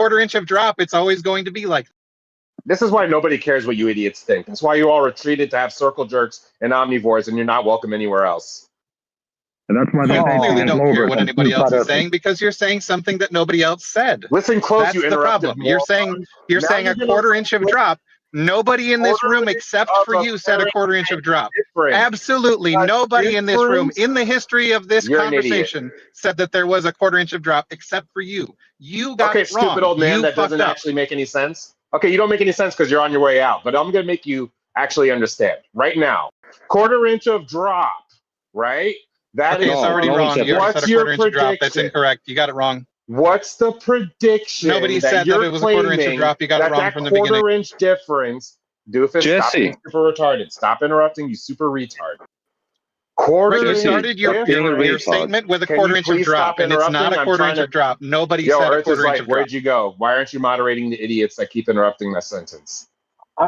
quarter-inch of drop, it's always going to be like that. This is why nobody cares what you idiots think. That's why you all retreated to have circle jerks and omnivores, and you're not welcome anywhere else. And that's why You clearly don't care what and anybody else flat is saying because you're saying something that nobody else said. Listen close, That's you the interrupted problem. You're saying a quarter-inch of drop. Nobody in this room except for you said a quarter-inch of drop. Absolutely nobody in this room in the history of this conversation said that there was a quarter-inch of drop except for you. You got it wrong. Stupid old man, that doesn't actually make any sense. Okay, you don't make any sense because you're on your way out, but I'm going to make you actually understand right now. Quarter-inch of drop, right? That is already wrong. You what's said a quarter-inch of drop. That's incorrect. You got it wrong. What's the prediction? Nobody said that it was a quarter-inch of drop. You got it wrong from the beginning. Quarter-inch difference. Doofus, stop being super retarded. Stop interrupting, you super retard. You started your statement with a quarter-inch of drop, and it's not a quarter-inch of drop. Nobody said a quarter-inch of drop. Where'd you go? Why aren't you moderating the idiots that keep interrupting my sentence?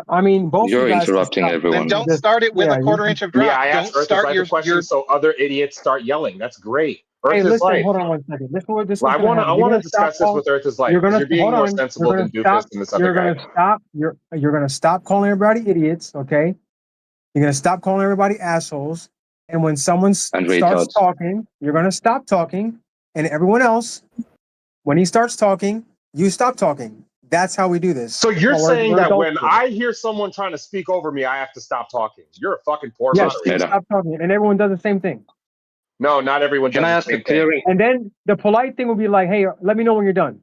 I mean, both you're of you guys interrupting everyone. Then don't start it with a quarter-inch of drop. Yeah, I asked Earth is Life a question, so other idiots start yelling. That's great. Earth is Life. Hold on one second. I want to discuss this with Earth is Life. You're being more sensible than Doofus and this other guy. You're gonna stop calling everybody idiots, okay? You're gonna stop calling everybody assholes. And when someone starts talking, you're gonna stop talking, and everyone else, when he starts talking, you stop talking. That's how we do this. So you're saying that when I hear someone trying to speak over me, I have to stop talking. You're a fucking poor moderator. Stop talking, and everyone does the same thing. No, not everyone does the same thing. And then the polite thing will be like, "Hey, let me know when you're done."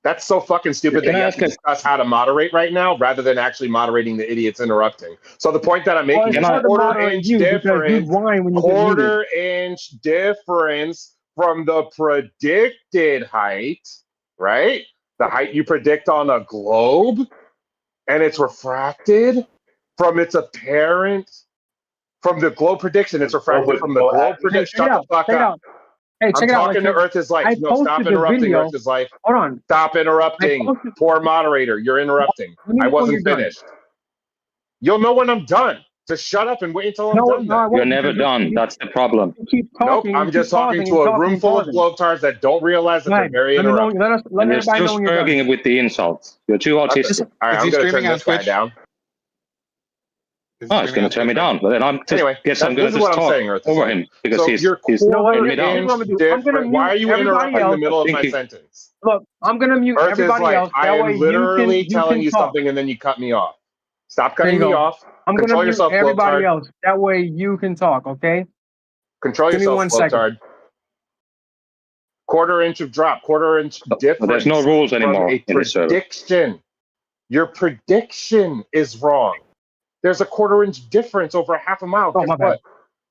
That's so fucking stupid that you have to discuss how to moderate right now rather than actually moderating the idiots interrupting. So the point that I'm making is quarter-inch difference from the predicted height, right? The height you predict on a globe, and it's refracted from its apparent, from the globe prediction, it's refracted from the globe prediction. Shut the fuck up. Hey, check I'm talking to Earth is Life. No, stop interrupting Earth is Life. Hold on. Stop interrupting. Poor moderator, you're interrupting. I wasn't finished. You'll know when I'm done. Just shut up and wait until I'm done. No, you're never done. That's the problem. Nope, I'm just talking to a room full of globetards that don't realize that they're very interrupted. And you're still struggling with the insults. You're too autistic. All right, I'm going to turn this guy down. Oh, it's going to turn me down. But then I'm just, guess I'm going to just talk over him because he's turning me down. Why are you interrupting in the middle of my sentence? Look, I'm going to mute everybody else. I am literally telling you something and then you cut me off. Stop cutting me off. I'm going to mute everybody else. That way you can talk, okay? Control yourself, Globetard. Quarter-inch of drop, quarter-inch difference. There's no rules anymore in the prediction. Your prediction is wrong. There's a quarter-inch difference over half a mile. Guess what?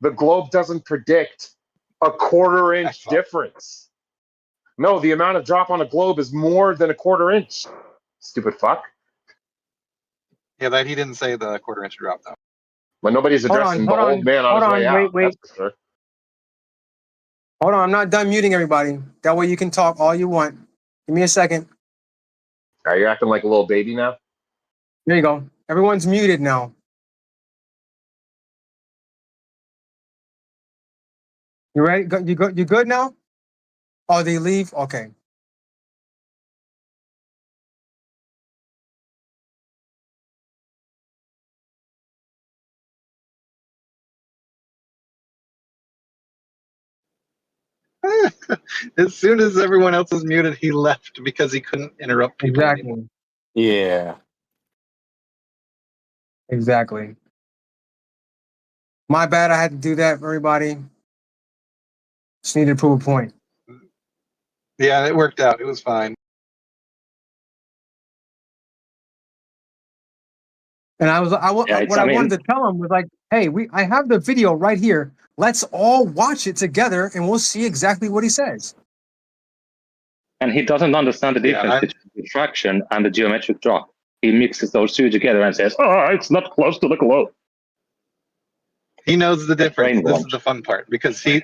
The globe doesn't predict a quarter-inch difference. No, the amount of drop on a globe is more than a quarter-inch. Stupid fuck. Yeah, that he didn't say the quarter-inch drop though. But nobody's addressing the old man on his way out. Wait. Hold on, I'm not done muting everybody. That way you can talk all you want. Give me a second. All right, you're acting like a little baby now? There you go. Everyone's muted now. You ready? You good now? Oh, they leave? Okay. As soon as everyone else was muted, he left because he couldn't interrupt people anymore. Yeah. Exactly. My bad, I had to do that for everybody. Just needed to prove a point. Yeah, it worked out. It was fine. And I wanted to tell him was like, hey, I have the video right here. Let's all watch it together and we'll see exactly what he says. And he doesn't understand the difference between refraction and the geometric drop. He mixes those two together and says, oh, it's not close to the globe. He knows the difference. This is the fun part because he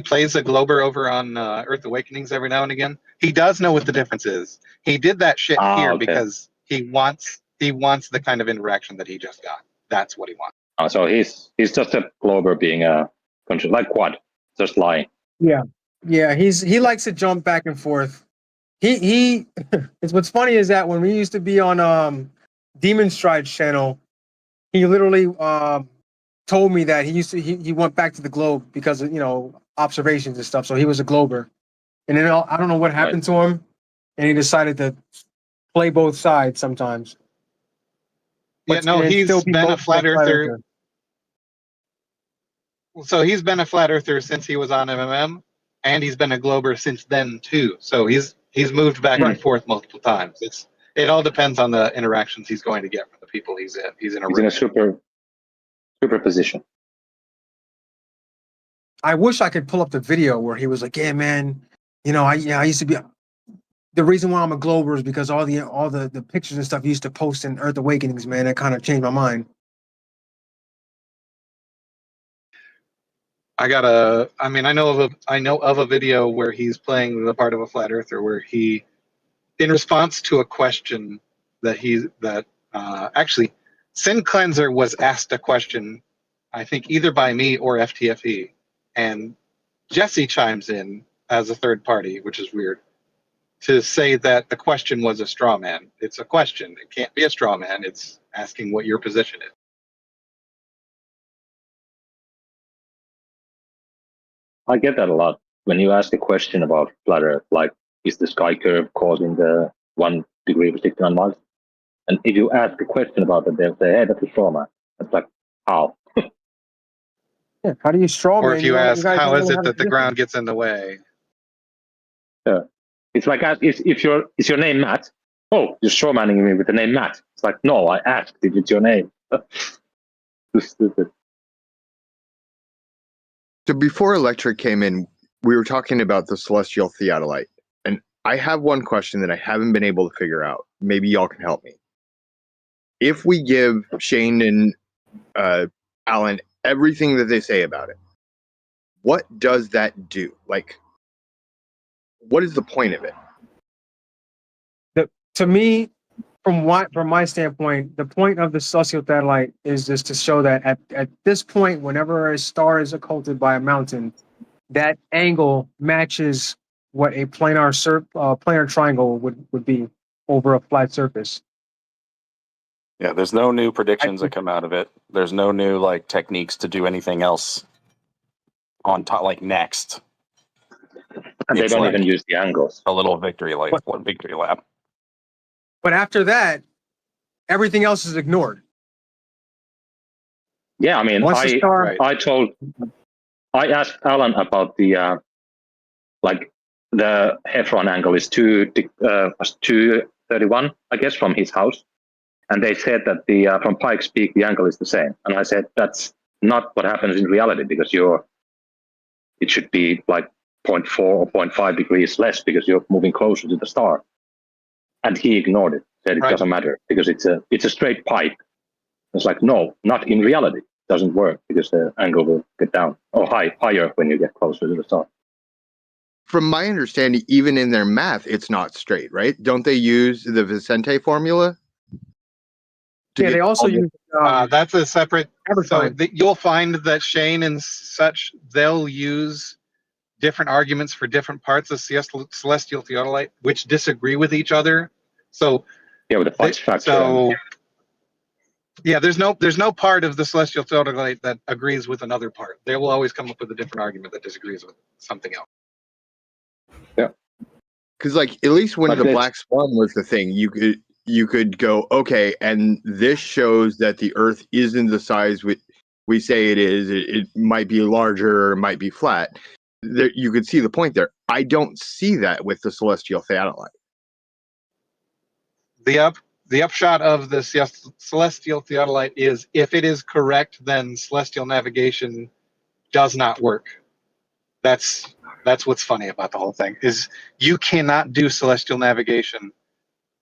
plays a Glober over on Earth Awakenings every now and again. He does know what the difference is. He did that shit here because he wants the kind of interaction that he just got. That's what he wants. Oh, so he's just a Glober being a control, like Quad, just lying. Yeah, he likes to jump back and forth. he it's what's funny is that when we used to be on Demon Stride's channel, he literally told me that he went back to the globe because of, observations and stuff. So he was a glober, and then I don't know what happened to him, and he decided to play both sides sometimes. Yeah, no, he's been a flat earther. So he's been a flat earther since he was on MMM, and he's been a glober since then too. So he's moved back and forth multiple times. It all depends on the interactions he's going to get from the people he's in. He's in a super position. I wish I could pull up the video where he was like, "Yeah, man, I used to be." The reason why I'm a glober is because all the pictures and stuff you used to post in Earth Awakenings, man, that kind of changed my mind. I know of a video where he's playing the part of a flat earther where he, in response to a question actually Sin Cleanser was asked a question, I think either by me or FTFE, and Jesse chimes in as a third party, which is weird, to say that the question was a straw man. It's a question. It can't be a straw man. It's asking what your position is. I get that a lot. When you ask a question about flat Earth, like, is the sky curve causing the 1 degree of 69 miles? And if you ask a question about it, they'll say, hey, that's a straw man. It's like, how? Yeah, how do you straw man? Or if you ask, how is it that the ground gets in the way? Yeah. It's like, is your name Matt? Oh, you're straw manning me with the name Matt. It's like, no, I asked if it's your name. Too stupid. So before Electric came in, we were talking about the celestial theodolite. And I have one question that I haven't been able to figure out. Maybe y'all can help me. If we give Shane and Alan everything that they say about it, what does that do? Like, what is the point of it? To me, from my standpoint, the point of the celestial theodolite is just to show that at this point, whenever a star is occulted by a mountain, that angle matches what a planar triangle would be over a flat surface. Yeah, there's no new predictions that come out of it. There's no new techniques to do anything else on top, next. And they don't even use the angles. A little victory lap. But after that, everything else is ignored. Yeah, I mean, I asked Alan about the the Heffron angle is 231, I guess, from his house. And they said that from Pikes Peak, the angle is the same. And I said, that's not what happens in reality, because it should be 0.4 or 0.5 degrees less because you're moving closer to the star. And he ignored it, said it doesn't matter because it's a straight pipe. It's like, no, not in reality. It doesn't work because the angle will get down or higher when you get closer to the star. From my understanding, even in their math, it's not straight, right? Don't they use the Vicente formula? Yeah, they also use... that's a separate... So you'll find that Shane and such, they'll use different arguments for different parts of celestial theodolite, which disagree with each other. So yeah, with the flight structure. So yeah, there's no part of the celestial theodolite that agrees with another part. They will always come up with a different argument that disagrees with something else. Yeah, because at least when the black swan was the thing, you could go, okay, and this shows that the Earth isn't the size we say it is. It might be larger, or it might be flat. You could see the point there. I don't see that with the celestial theodolite. The upshot of the celestial theodolite is, if it is correct, then celestial navigation does not work. That's what's funny about the whole thing, is you cannot do celestial navigation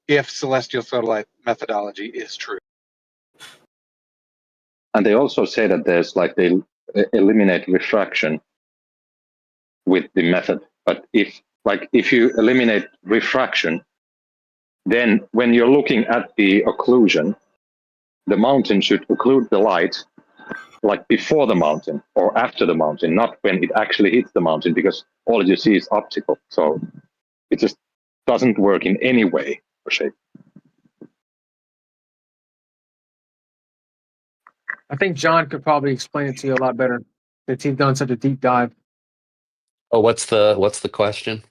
if celestial theodolite methodology is true. And they also say that there's they eliminate refraction with the method. But if you eliminate refraction, then when you're looking at the occlusion, the mountain should occlude the light before the mountain or after the mountain, not when it actually hits the mountain, because all you see is optical. So it just doesn't work in any way or shape. I think John could probably explain it to you a lot better since he's done such a deep dive. Oh, what's the question?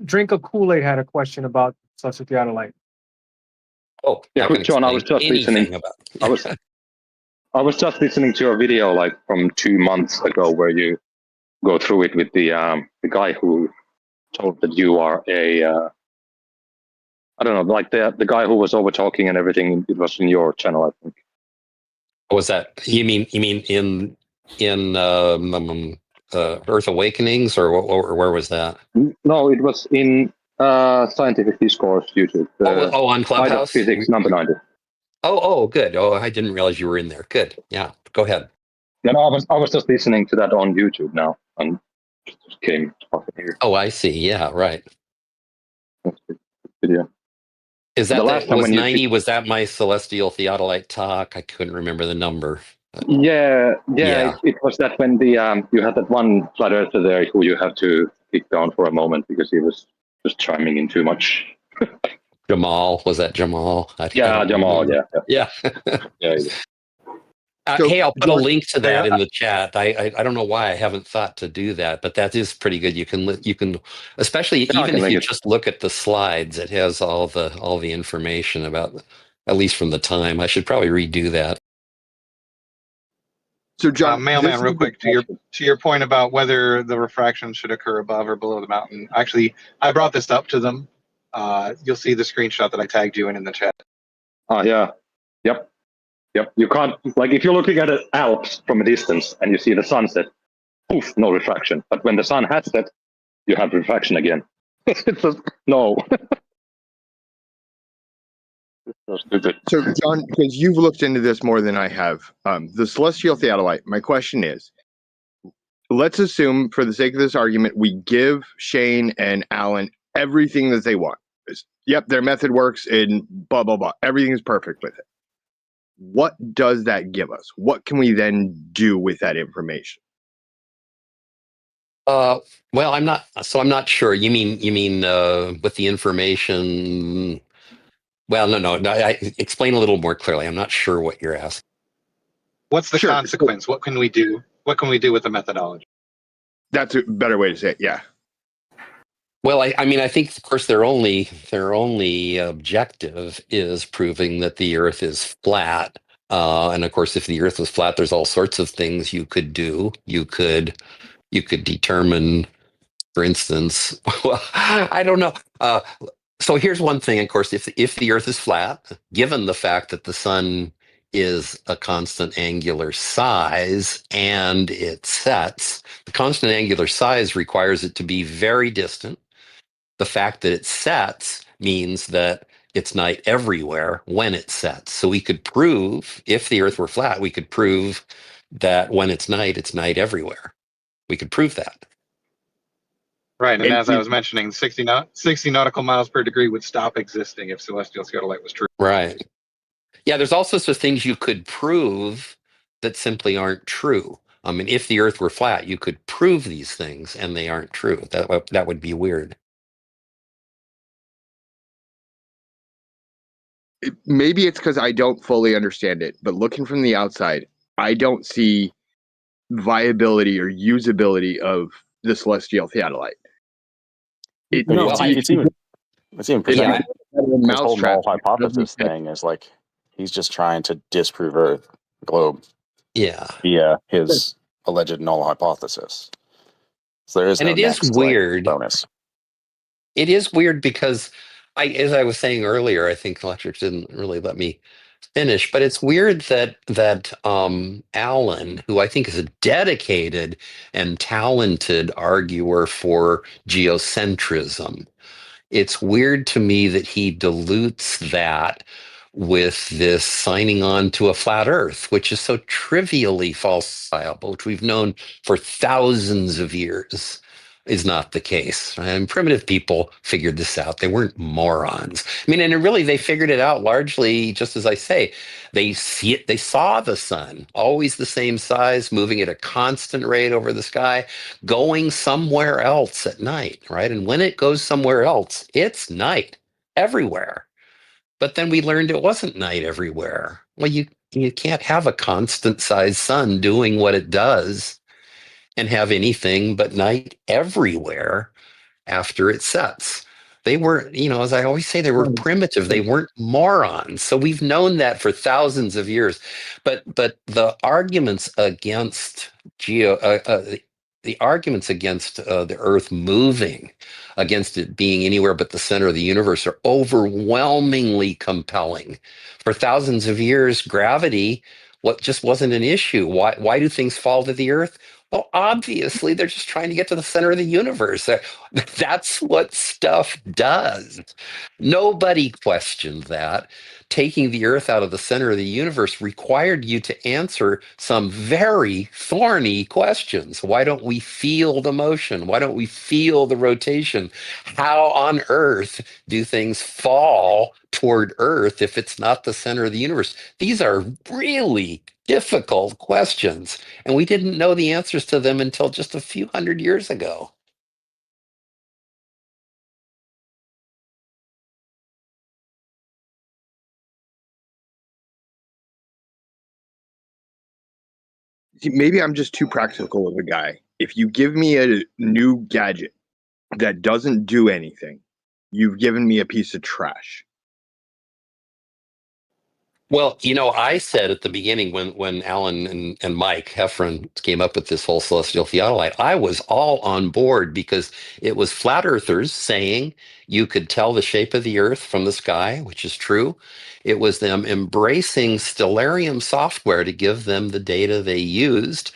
Drink of Kool-Aid had a question about celestial theodolite. Oh, yeah, quick, John. I was just listening. I was just listening to your video like from 2 months ago, where you go through it with the guy who told that you are a I don't know, like the guy who was over talking and everything. It was in your channel, I think. Was that you mean in Earth Awakenings or where was that? No, it was in Scientific Discourse YouTube. On Clubhouse? Physics number 90. Oh, good. Oh, I didn't realize you were in there. Good. Yeah, go ahead. Yeah, no, I was just listening to that on YouTube now and just came talking here. Oh, I see. Yeah, right. That's a good video. Is that was 90? Was that my celestial theodolite talk? I couldn't remember the number. Yeah. It was that when the you had that one flat earther there who you had to kick down for a moment because he was just chiming in too much. Jamal, was that Jamal? Jamal. Yeah. Yeah. Hey, I'll put a link to that in the chat. I don't know why I haven't thought to do that, but that is pretty good. You can, especially even if you just look at the slides, it has all the information about, at least from the time. I should probably redo that. So, John, Mailman, real quick to your point about whether the refraction should occur above or below the mountain. Actually, I brought this up to them. You'll see the screenshot that I tagged you in the chat. Oh yeah, yep. You can't, like, if you're looking at the Alps from a distance and you see the sunset, poof, no refraction. But when the sun has set, you have refraction again. It's just, no. So, John, because you've looked into this more than I have, the celestial theodolite, my question is, let's assume, for the sake of this argument, we give Shane and Alan everything that they want. Yep, their method works and blah, blah, blah. Everything is perfect with it. What does that give us? What can we then do with that information? Well, I'm not sure. You mean with the information? Well, no. Explain a little more clearly. I'm not sure what you're asking. What's the consequence? What can we do? What can we do with the methodology? That's a better way to say it. Yeah. Well, I think, of course, their only objective is proving that the Earth is flat. And of course, if the Earth was flat, there's all sorts of things you could do. You could determine, for instance, well, I don't know. So here's one thing, of course, if the Earth is flat, given the fact that the sun is a constant angular size and it sets, the constant angular size requires it to be very distant. The fact that it sets means that it's night everywhere when it sets. So we could prove, if the Earth were flat, we could prove that when it's night everywhere. We could prove that. Right, and as I was mentioning, 60 nautical miles per degree would stop existing if celestial theodolite was true. Right. Yeah, there's all sorts of things you could prove that simply aren't true. I mean, if the Earth were flat, you could prove these things, and they aren't true. That would be weird. Maybe it's because I don't fully understand it, but looking from the outside, I don't see viability or usability of the celestial theodolite. It's even pretty. Yeah. This whole null hypothesis thing is like he's just trying to disprove Earth globe. Yeah. Via his alleged null hypothesis. So there is, and no it is weird. Bonus. It is weird because as I was saying earlier, I think Electric didn't really let me finish, but it's weird that Alan, who I think is a dedicated and talented arguer for geocentrism, it's weird to me that he dilutes that with this signing on to a flat Earth, which is so trivially falsifiable, which we've known for thousands of years. is not the case. And primitive people figured this out. They weren't morons. I mean, and really, they figured it out largely, just as I say, they see it. They saw the sun, always the same size, moving at a constant rate over the sky, going somewhere else at night, right? And when it goes somewhere else, it's night everywhere. But then we learned it wasn't night everywhere. Well, you can't have a constant size sun doing what it does and have anything but night everywhere after it sets. They were, as I always say, they were primitive. They weren't morons. So we've known that for thousands of years. But the arguments against the arguments against the Earth moving, against it being anywhere but the center of the universe, are overwhelmingly compelling. For thousands of years, gravity, what just wasn't an issue. Why do things fall to the Earth? Well, obviously, they're just trying to get to the center of the universe. That's what stuff does. Nobody questioned that. Taking the Earth out of the center of the universe required you to answer some very thorny questions. Why don't we feel the motion? Why don't we feel the rotation? How on earth do things fall toward Earth if it's not the center of the universe? These are really difficult questions, and we didn't know the answers to them until just a few hundred years ago. Maybe I'm just too practical of a guy. If you give me a new gadget that doesn't do anything, you've given me a piece of trash. Well, I said at the beginning when Alan and Mike Heffron came up with this whole celestial theodolite, I was all on board because it was flat earthers saying you could tell the shape of the Earth from the sky, which is true. It was them embracing Stellarium software to give them the data they used.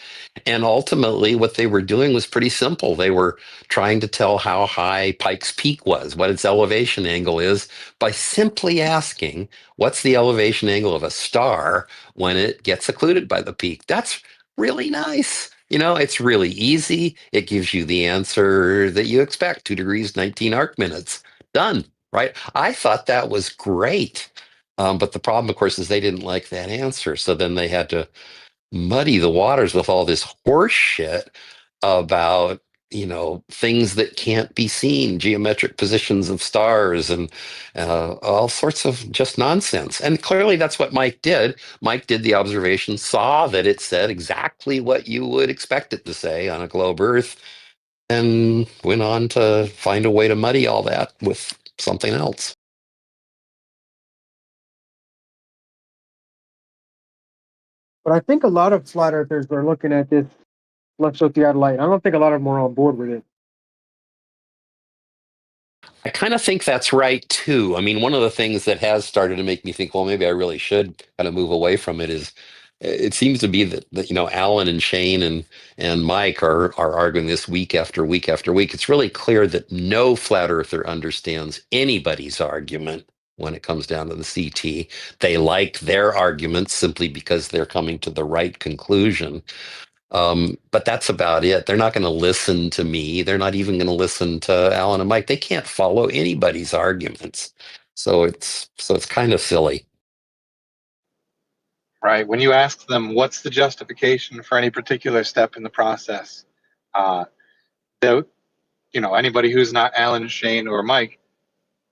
And ultimately, what they were doing was pretty simple. They were trying to tell how high Pike's Peak was, what its elevation angle is, by simply asking, what's the elevation angle of a star when it gets occluded by the peak? That's really nice. It's really easy. It gives you the answer that you expect, 2 degrees, 19 arc minutes. Done, right? I thought that was great. But the problem, of course, is they didn't like that answer. So then they had to muddy the waters with all this horse shit about things that can't be seen, geometric positions of stars, and all sorts of just nonsense. And clearly that's what Mike did. Mike did the observation, saw that it said exactly what you would expect it to say on a globe Earth, and went on to find a way to muddy all that with something else. But I think a lot of flat earthers are looking at this celestial theodolite. I don't think a lot of them are on board with it. I kind of think that's right too. I mean, one of the things that has started to make me think, well, maybe I really should kind of move away from it is it seems to be that Alan and Shane and Mike are arguing this week after week after week. It's really clear that no flat earther understands anybody's argument when it comes down to the CT. They like their arguments simply because they're coming to the right conclusion. But that's about it. They're not going to listen to me. They're not even going to listen to Alan and Mike. They can't follow anybody's arguments. So it's kind of silly. Right. When you ask them what's the justification for any particular step in the process, anybody who's not Alan, Shane, or Mike,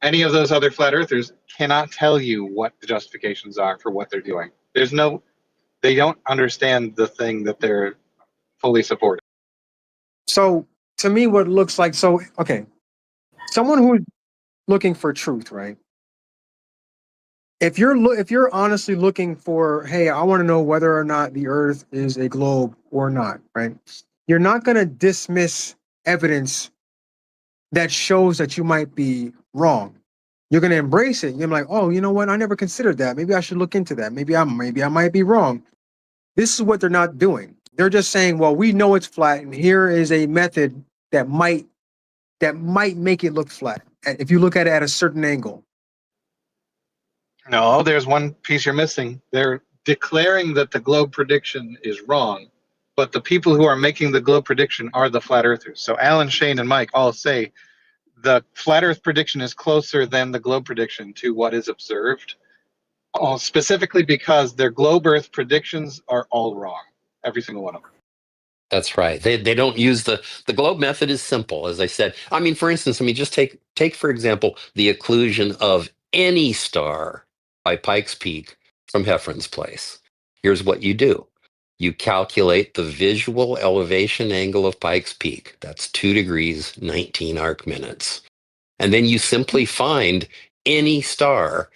any of those other flat earthers cannot tell you what the justifications are for what they're doing. They don't understand the thing that they're fully supporting. So to me, what it looks like, okay, someone who's looking for truth, right? If you're honestly looking for, hey, I want to know whether or not the Earth is a globe or not, right? You're not going to dismiss evidence that shows that you might be wrong. You're going to embrace it. You're like, oh, you know what? I never considered that. Maybe I should look into that. Maybe I might be wrong. This is what they're not doing. They're just saying, well, we know it's flat, and here is a method that might make it look flat if you look at it at a certain angle. No, there's one piece you're missing. They're declaring that the globe prediction is wrong, but the people who are making the globe prediction are the flat earthers. So Alan, Shane, and Mike all say the flat Earth prediction is closer than the globe prediction to what is observed, specifically because their globe Earth predictions are all wrong, every single one of them. That's right. They don't use the globe method is simple, as I said. I mean, for instance, I mean, just take for example the occlusion of any star by Pikes Peak from Heffron's Place. Here's what you do. You calculate the visual elevation angle of Pikes Peak. That's 2 degrees, 19 arc minutes. And then you simply find any star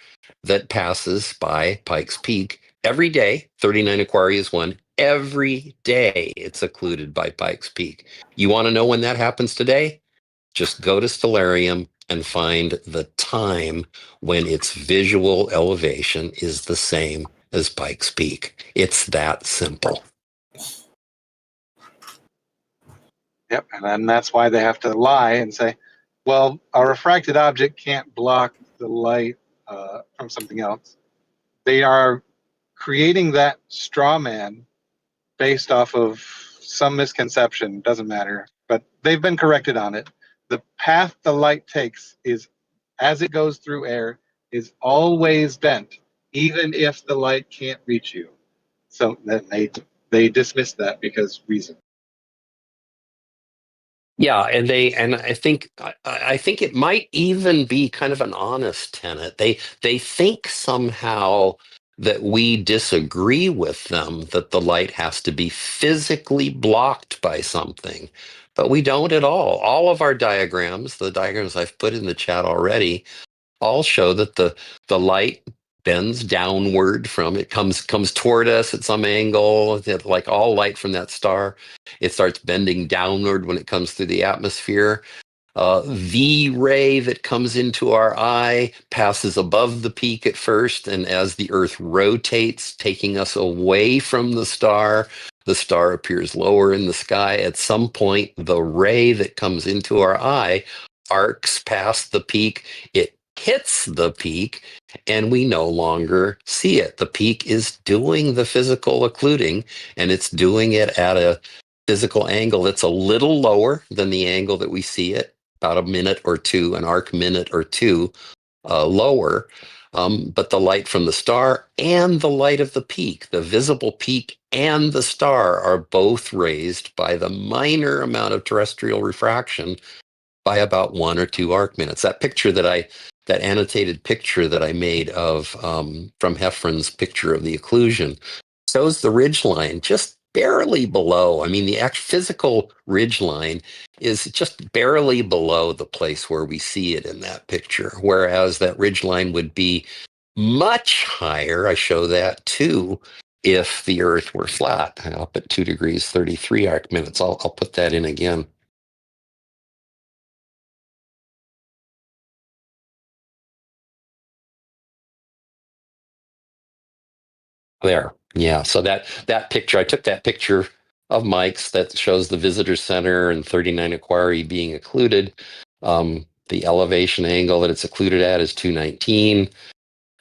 that passes by Pikes Peak every day. 39 Aquarius 1. Every day it's occluded by Pikes Peak. You want to know when that happens today? Just go to Stellarium and find the time when its visual elevation is the same as Pikes Peak. It's that simple. Yep, and then that's why they have to lie and say, well, a refracted object can't block the light from something else. They are creating that straw man based off of some misconception, doesn't matter, but they've been corrected on it. The path the light takes is, as it goes through air, is always bent, even if the light can't reach you. So then they dismiss that because reason. Yeah, and I think it might even be kind of an honest tenet. They think somehow that we disagree with them, that the light has to be physically blocked by something, but we don't at all. All of our diagrams, the diagrams I've put in the chat already, all show that the light bends downward from it, comes toward us at some angle, like all light from that star. It starts bending downward when it comes through the atmosphere. The ray that comes into our eye passes above the peak at first, and as the Earth rotates, taking us away from the star appears lower in the sky. At some point, the ray that comes into our eye arcs past the peak. It hits the peak, and we no longer see it. The peak is doing the physical occluding, and it's doing it at a physical angle that's a little lower than the angle that we see it, about a minute or two, an arc minute or two lower. But the light from the star and the light of the peak, the visible peak and the star, are both raised by the minor amount of terrestrial refraction by about 1 or 2 arc minutes. That annotated picture that I made of from Heffron's picture of the occlusion shows the ridge line just barely below. I mean, the physical ridge line is just barely below the place where we see it in that picture, whereas that ridge line would be much higher. I show that too if the Earth were flat. Up at 2 degrees 33 arc minutes. I'll put that in again. There. Yeah. So that picture, I took that picture of Mike's that shows the visitor center and 39 Aquarii being occluded. The elevation angle that it's occluded at is 219.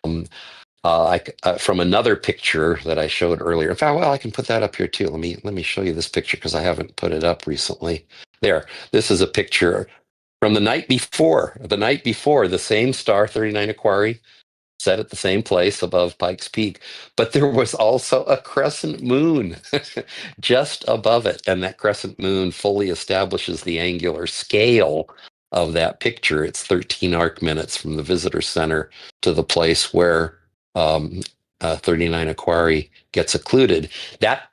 From another picture that I showed earlier. In fact, well, I can put that up here too. Let me show you this picture because I haven't put it up recently. There. This is a picture from the night before. The night before, the same star, 39 Aquarii, set at the same place above Pikes Peak, but there was also a crescent moon just above it, and that crescent moon fully establishes the angular scale of that picture. It's 13 arc minutes from the visitor center to the place where 39 Aquarii gets occluded. That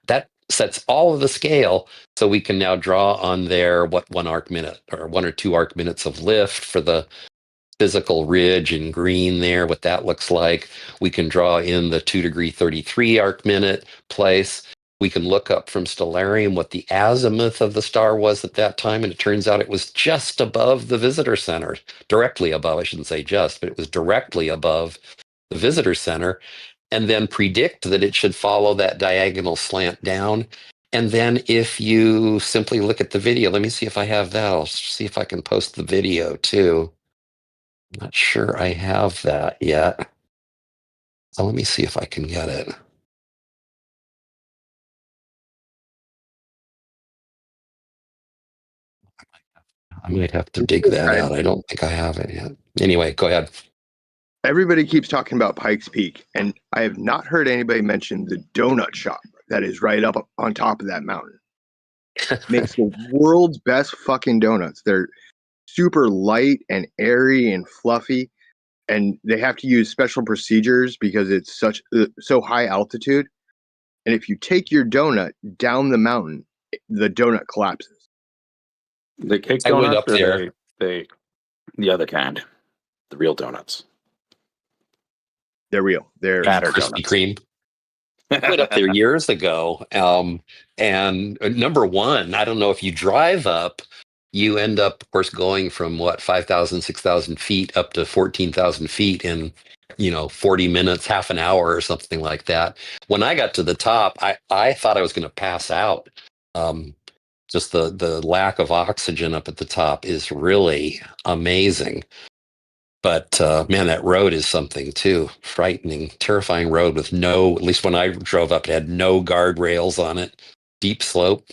sets all of the scale, so we can now draw on there what 1 arc minute or 1 or 2 arc minutes of lift for the physical ridge in green there, what that looks like. We can draw in the 2 degree 33 arc minute place. We can look up from Stellarium what the azimuth of the star was at that time, and it turns out it was just above the visitor center, directly above, I shouldn't say just, but it was directly above the visitor center, and then predict that it should follow that diagonal slant down. And then if you simply look at the video, let me see if I have that. I'll see if I can post the video too. Not sure I have that yet. So let me see if I can get it. I might have to dig that out. I don't think I have it yet. Anyway, go ahead. Everybody keeps talking about Pikes Peak, and I have not heard anybody mention the donut shop that is right up on top of that mountain. Makes the world's best fucking donuts. They're super light and airy and fluffy, and they have to use special procedures because it's so high altitude. And if you take your donut down the mountain, the donut collapses. The cake I went donut, up or there. the other kind, the real donuts. They're real. They're Batter Krispy donuts. Kreme. I went up there years ago, and number one, I don't know if you drive up, you end up, of course, going from 5,000, 6,000 feet up to 14,000 feet in 40 minutes, half an hour, or something like that. When I got to the top, I thought I was going to pass out. Just the lack of oxygen up at the top is really amazing. But man, that road is something too. Frightening, terrifying road with at least when I drove up, it had no guardrails on it. Deep slope.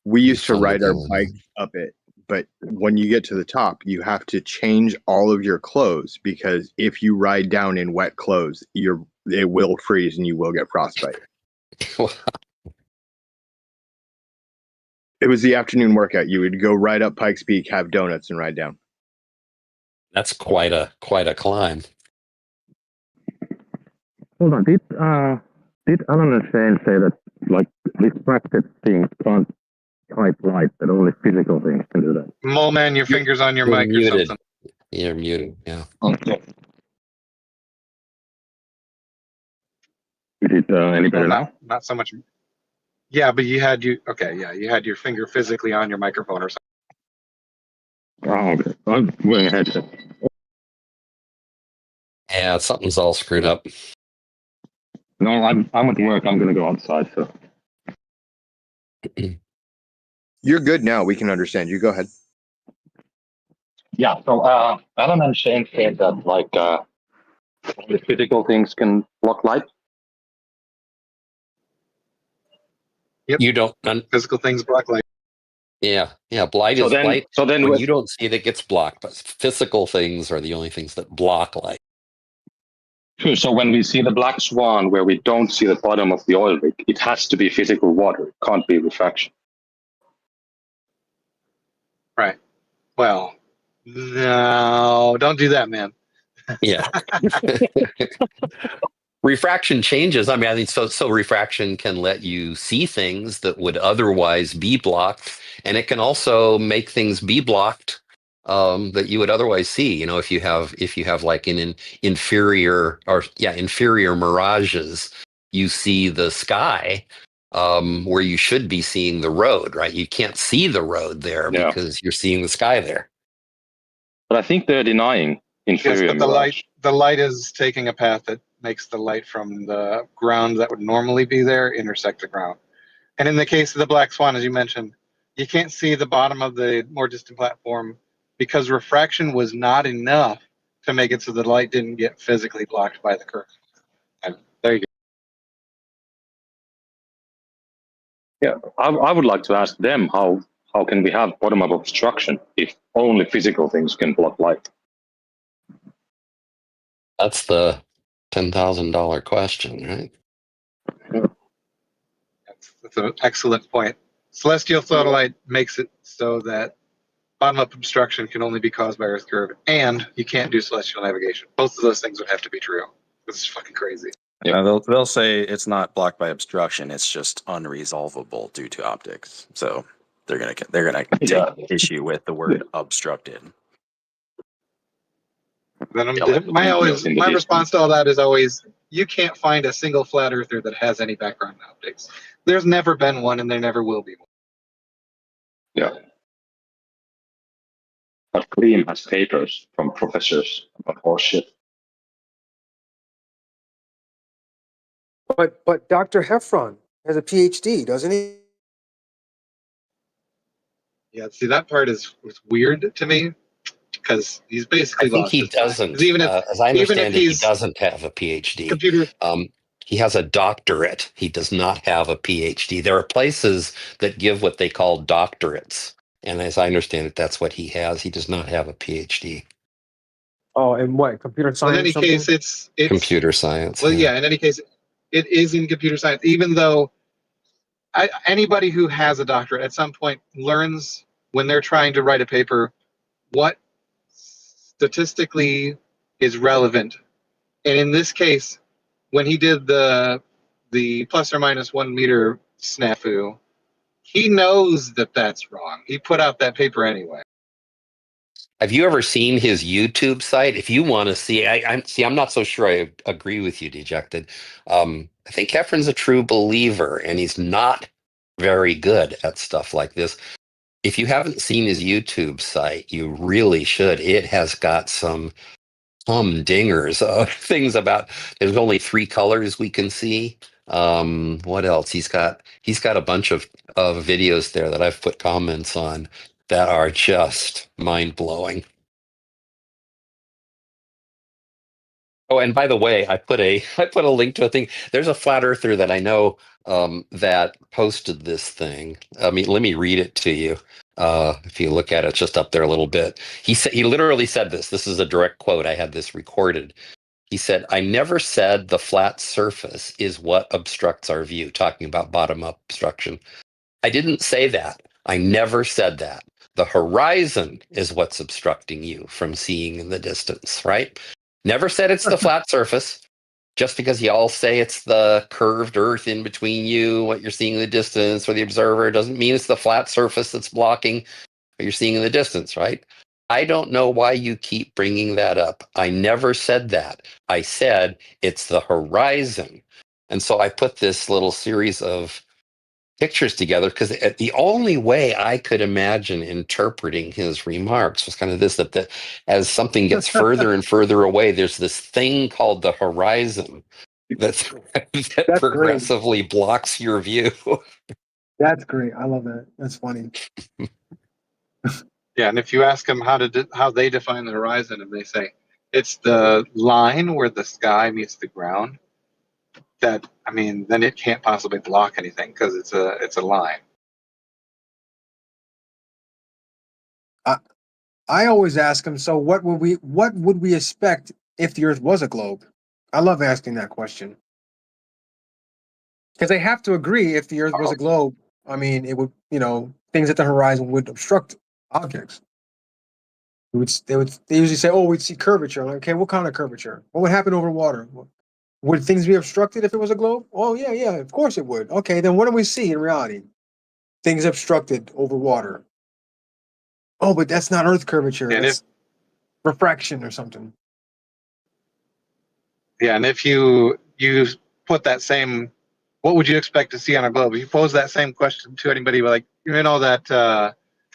We used to ride our bikes up it, but when you get to the top, you have to change all of your clothes because if you ride down in wet clothes, it will freeze and you will get frostbite. It was the afternoon workout. You would go right up Pikes Peak, have donuts, and ride down. That's quite a climb. Hold on. Did Alan and Shane say that like refracted things can't type light, that only physical things can do that? Mole man, your fingers on your You're mic muted. or something. You're muted. Yeah. Okay. Is it any better now? Not so much. Yeah, but you had your finger physically on your microphone or something. Oh, okay. I'm wearing a headset. Yeah, something's all screwed up. No, I'm at work. I'm gonna go outside. So You're good now. We can understand you. Go ahead. yeah. So Alan and Shane said that like The physical things can block light. Yep. You don't. Physical things block light. Yeah. Light So is then, light. so then When with, you don't see it, it gets blocked. But physical things are the only things that block light. True. So when we see the black swan where we don't see the bottom of the oil rig, it has to be physical water. It can't be refraction. Right. Well, no, don't do that, man. Yeah. Refraction changes. I mean, I think so refraction can let you see things that would otherwise be blocked, and it can also make things be blocked that you would otherwise see. If you have like an inferior mirages, you see the sky where you should be seeing the road, right? You can't see the road there because you're seeing the sky there. But I think they're denying inferior Yes, but mirage. the light is taking a path that makes the light from the ground that would normally be there intersect the ground. And in the case of the black swan, as you mentioned, you can't see the bottom of the more distant platform because refraction was not enough to make it so the light didn't get physically blocked by the curve. And there you go. Yeah, I would like to ask them how can we have bottom-up obstruction if only physical things can block light? That's the $10,000 question, right? That's an excellent point. Celestial satellite makes it so that bottom-up obstruction can only be caused by Earth curve, and you can't do celestial navigation. Both of those things would have to be true. This is fucking crazy. Yeah, they'll say it's not blocked by obstruction; it's just unresolvable due to optics. So they're gonna take issue with the word obstructed. Then my response to all that is always, you can't find a single flat earther that has any background in optics. There's never been one, and there never will be one. Yeah. But Gleam has papers from professors about horseshit. But Dr. Heffron has a PhD, doesn't he? Yeah, see, that part is weird to me because he's basically I think lost he his mind. doesn't. Even if, As I understand it, he he's doesn't have a PhD. computer, He has a doctorate. He does not have a PhD. There are places that give what they call doctorates And as I understand it, that's what he has. He does not have a PhD. Oh, and what? Computer science? Well, in any case, it's computer science. Well, yeah. In any case, it is in computer science. Even though anybody who has a doctorate at some point learns when they're trying to write a paper what statistically is relevant. And in this case, when he did the plus or minus 1 meter snafu, he knows that that's wrong. He put out that paper anyway. Have you ever seen his YouTube site? If you want to see, I'm not so sure I agree with you, Dejected. I think Heffron's a true believer, and he's not very good at stuff like this. If you haven't seen his YouTube site, you really should. It has got some dingers of things about. There's only 3 colors we can see. What else? He's got a bunch of videos there that I've put comments on that are just mind-blowing. Oh, and by the way, I put a link to a thing. There's a flat earther that I know that posted this thing. I mean, let me read it to you. If you look at it, it's just up there a little bit. He literally said this. This is a direct quote. I had this recorded. He said, "I never said the flat surface is what obstructs our view," talking about bottom-up obstruction. I didn't say that. I never said that. The horizon is what's obstructing you from seeing in the distance, right? Never said it's the flat surface. Just because you all say it's the curved earth in between you, what you're seeing in the distance, or the observer, doesn't mean it's the flat surface that's blocking what you're seeing in the distance, right? I don't know why you keep bringing that up. I never said that. I said it's the horizon. And so I put this little series of pictures together because the only way I could imagine interpreting his remarks was kind of this, that as something gets further and further away, there's this thing called the horizon that progressively blocks your view. That's great. I love that. That's funny. Yeah, and if you ask them how they define the horizon, and they say it's the line where the sky meets the ground, that, I mean, then it can't possibly block anything because it's a line. I always ask them, so what would we expect if the Earth was a globe? I love asking that question because they have to agree. If the Earth was a globe, I mean, it would, things at the horizon would obstruct objects. They usually say, "Oh, we'd see curvature." I'm like, okay, what kind of curvature? What would happen over water? Would things be obstructed if it was a globe? Oh, yeah, of course it would. Okay, then what do we see in reality? Things obstructed over water. Oh, but that's not Earth curvature. And that's refraction or something. Yeah, and if you put that same, what would you expect to see on a globe? If you pose that same question to anybody, like, that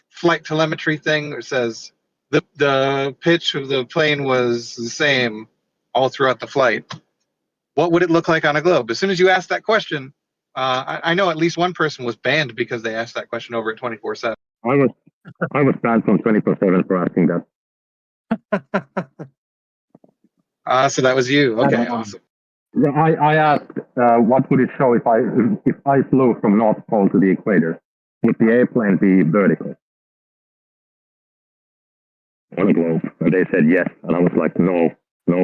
flight telemetry thing that says the pitch of the plane was the same all throughout the flight, what would it look like on a globe? As soon as you ask that question, I know at least one person was banned because they asked that question over at 24/7. I was banned from 24/7 for asking that. So that was you. Okay, awesome. I asked, what would it show if I flew from North Pole to the equator? Would the airplane be vertical on a globe? And they said yes, and I was like, no,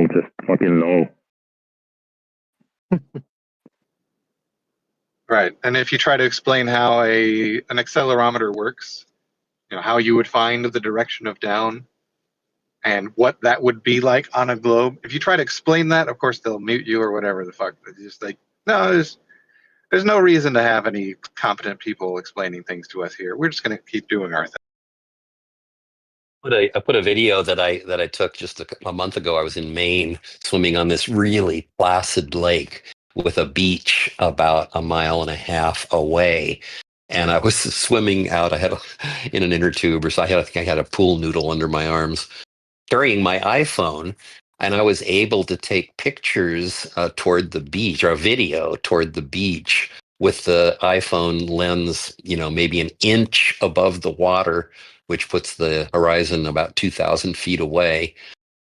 just fucking no. Right, and if you try to explain how an accelerometer works, how you would find the direction of down and what that would be like on a globe, if you try to explain that, of course they'll mute you or whatever the fuck. It's just like, no, there's no reason to have any competent people explaining things to us here. We're just going to keep doing our thing. I put a video that I took just a month ago. I was in Maine swimming on this really placid lake with a beach about 1.5 miles away. And I was swimming out. I had in an inner tube, or so I think I had a pool noodle under my arms, carrying my iPhone, and I was able to take pictures toward the beach, or a video toward the beach with the iPhone lens, maybe 1 inch above the water, which puts the horizon about 2,000 feet away,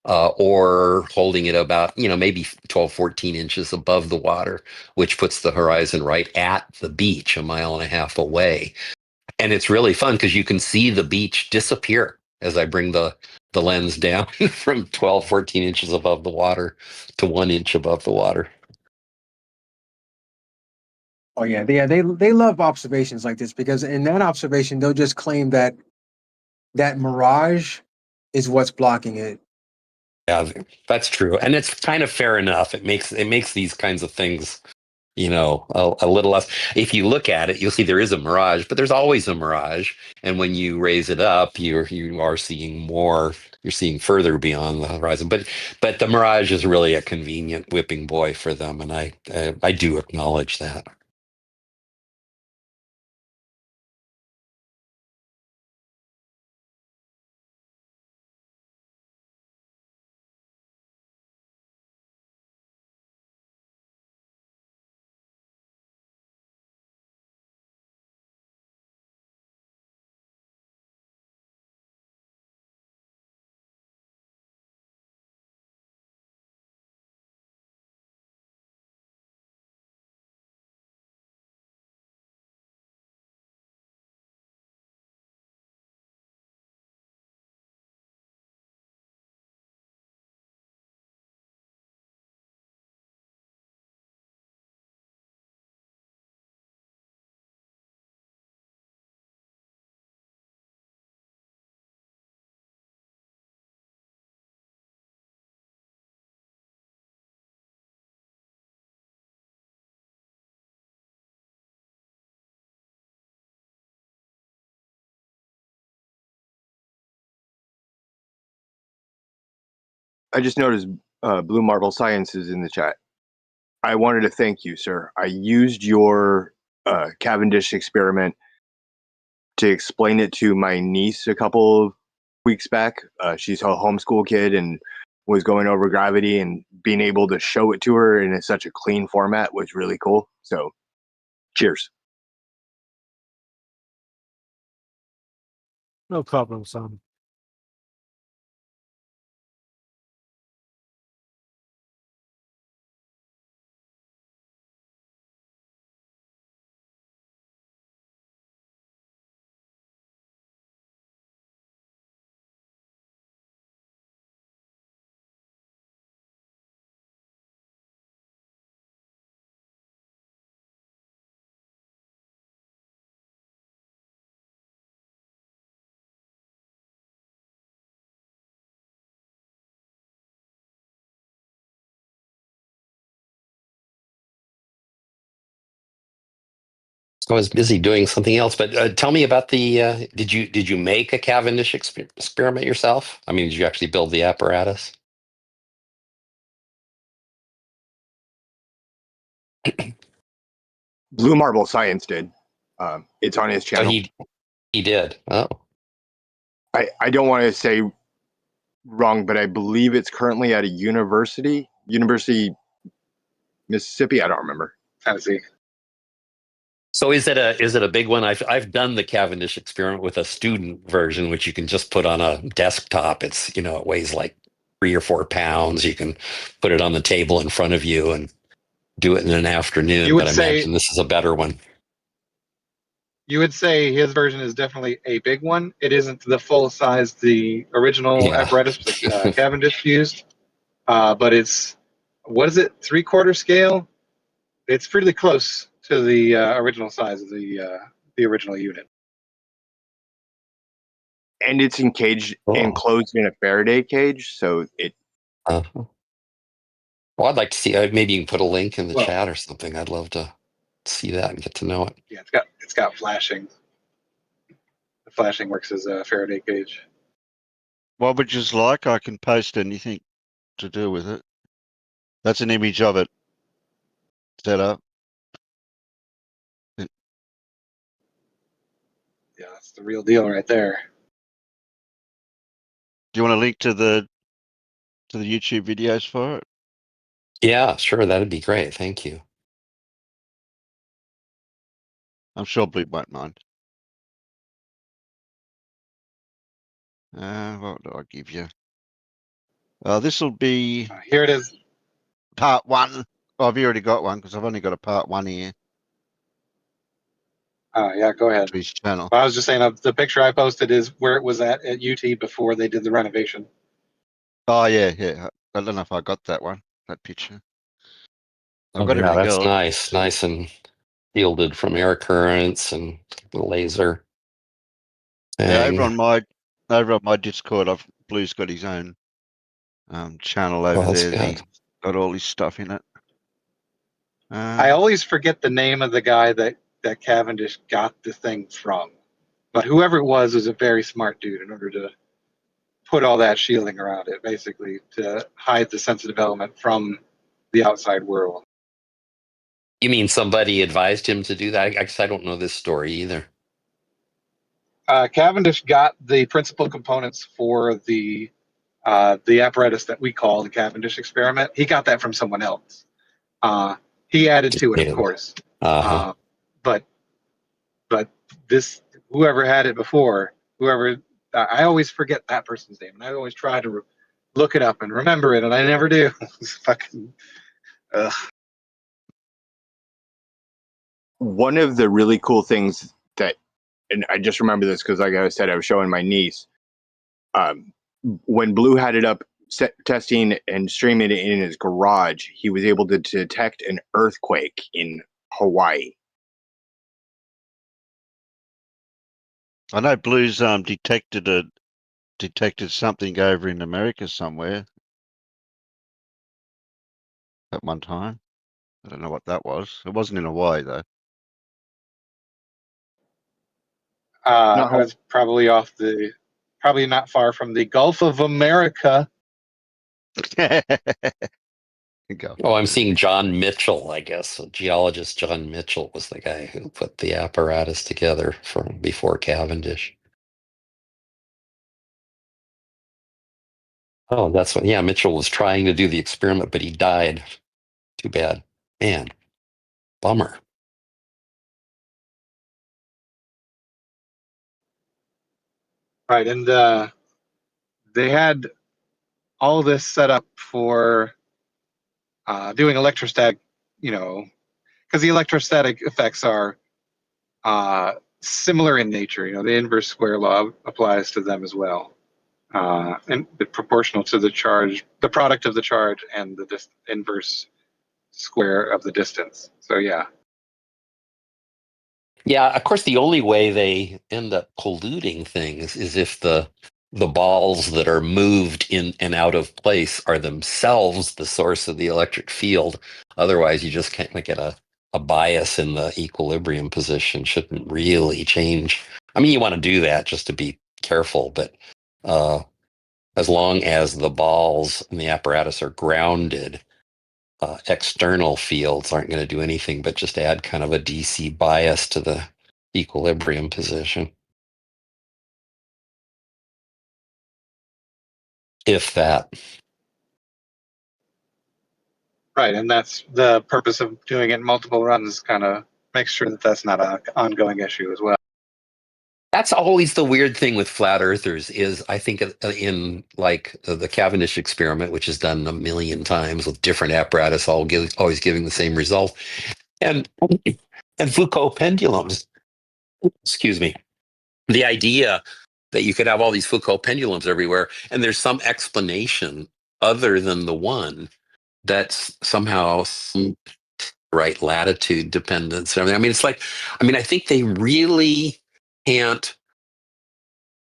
or holding it about, maybe 12, 14 inches above the water, which puts the horizon right at the beach, 1.5 miles away. And it's really fun because you can see the beach disappear as I bring the lens down from 12, 14 inches above the water to 1 inch above the water. Oh yeah, they love observations like this because in that observation they'll just claim that that mirage is what's blocking it. Yeah, that's true, and it's kind of fair enough. It makes these kinds of things, you know, a little less. If you look at it, you'll see there is a mirage, but there's always a mirage. And when you raise it up, you are seeing more. You're seeing further beyond the horizon. But the mirage is really a convenient whipping boy for them, and I do acknowledge that. I just noticed Blue Marble Science is in the chat. I wanted to thank you, sir. I used your Cavendish experiment to explain it to my niece a couple of weeks back. She's a homeschool kid and was going over gravity, and being able to show it to her in such a clean format was really cool. So, cheers. No problem, son. So I was busy doing something else, but tell me about the. Did you make a Cavendish experiment yourself? I mean, did you actually build the apparatus? Blue Marble Science did. It's on his So channel. he did. Oh, I don't want to say wrong, but I believe it's currently at a University Mississippi. I don't remember. Tennessee. so is it a big one? I've done the Cavendish experiment with a student version, which you can just put on a desktop. It's, you know, it weighs like 3 or 4 pounds. You can put it on the table in front of you and do it in an afternoon. You would But I say imagine this is a better one. you would say his version is definitely a big one. It isn't the full size the original Yeah. apparatus that Cavendish used, but it's, what is it, 3/4 scale? It's pretty close to the original size of the original unit. And it's enclosed in a Faraday cage, so it. Well, I'd like to see. Maybe you can put a link in the chat or something. I'd love to see that and get to know it. Yeah, it's got flashing. The flashing works as a Faraday cage. What would you like? I can post anything to do with it. That's an image of it set up. Yeah, that's the real deal right there. Do you want a link to the YouTube videos for it? Yeah, sure. That'd be great. Thank you. I'm sure Blue won't mind. What do I give you? This will be here it is. Part 1. Oh, I've already got one because I've only got a part 1 here. Yeah, go ahead. to his channel. I was just saying the picture I posted is where it was at UT before they did the renovation. Oh yeah. I don't know if I got that one, that picture. I've got Yeah, everything that's else. nice and shielded from air currents and the laser. Yeah, Thing. over on my Discord, Blue's got his own channel over that's there. That good. he's got all his stuff in it. I always forget the name of the guy that Cavendish got the thing from, but whoever it was a very smart dude in order to put all that shielding around it, basically to hide the sensitive element from the outside world. You mean somebody advised him to do that? I guess I don't know this story either. Cavendish got the principal components for the apparatus that we call the Cavendish experiment. He got that from someone else. He added to it, of course. Uh-huh. But this, whoever had it before, I always forget that person's name, and I always try to look it up and remember it, and I never do. It's fucking. Ugh. One of the really cool things that, and I just remember this because, like I said, I was showing my niece. When Blue had it up, testing and streaming it in his garage, he was able to detect an earthquake in Hawaii. I know Blue's detected something over in America somewhere at one time. I don't know what that was. It wasn't in Hawaii though. It's probably probably not far from the Gulf of America. Oh, I'm seeing John Mitchell, I guess. Geologist John Mitchell was the guy who put the apparatus together from before Cavendish. Oh, that's what, yeah, Mitchell was trying to do the experiment, but he died. Too bad. Man, bummer. Right, and they had all this set up for doing electrostatic, because the electrostatic effects are similar in nature. The inverse square law applies to them as well, and proportional to the charge, the product of the charge, and the inverse square of the distance. So yeah. Yeah, of course, the only way they end up polluting things is if the balls that are moved in and out of place are themselves the source of the electric field. Otherwise, you just can't get a bias in the equilibrium position. Shouldn't really change. I mean, you want to do that just to be careful, but as long as the balls in the apparatus are grounded, external fields aren't going to do anything but just add kind of a DC bias to the equilibrium position. If that. Right, and that's the purpose of doing it in multiple runs, kind of make sure that that's not an ongoing issue as well. That's always the weird thing with flat earthers is I think in like the Cavendish experiment, which is done a million times with different apparatus, always giving the same result. And Foucault pendulums, excuse me, the idea that you could have all these Foucault pendulums everywhere and there's some explanation other than the one that's somehow right latitude dependence. I mean, it's like, I think they really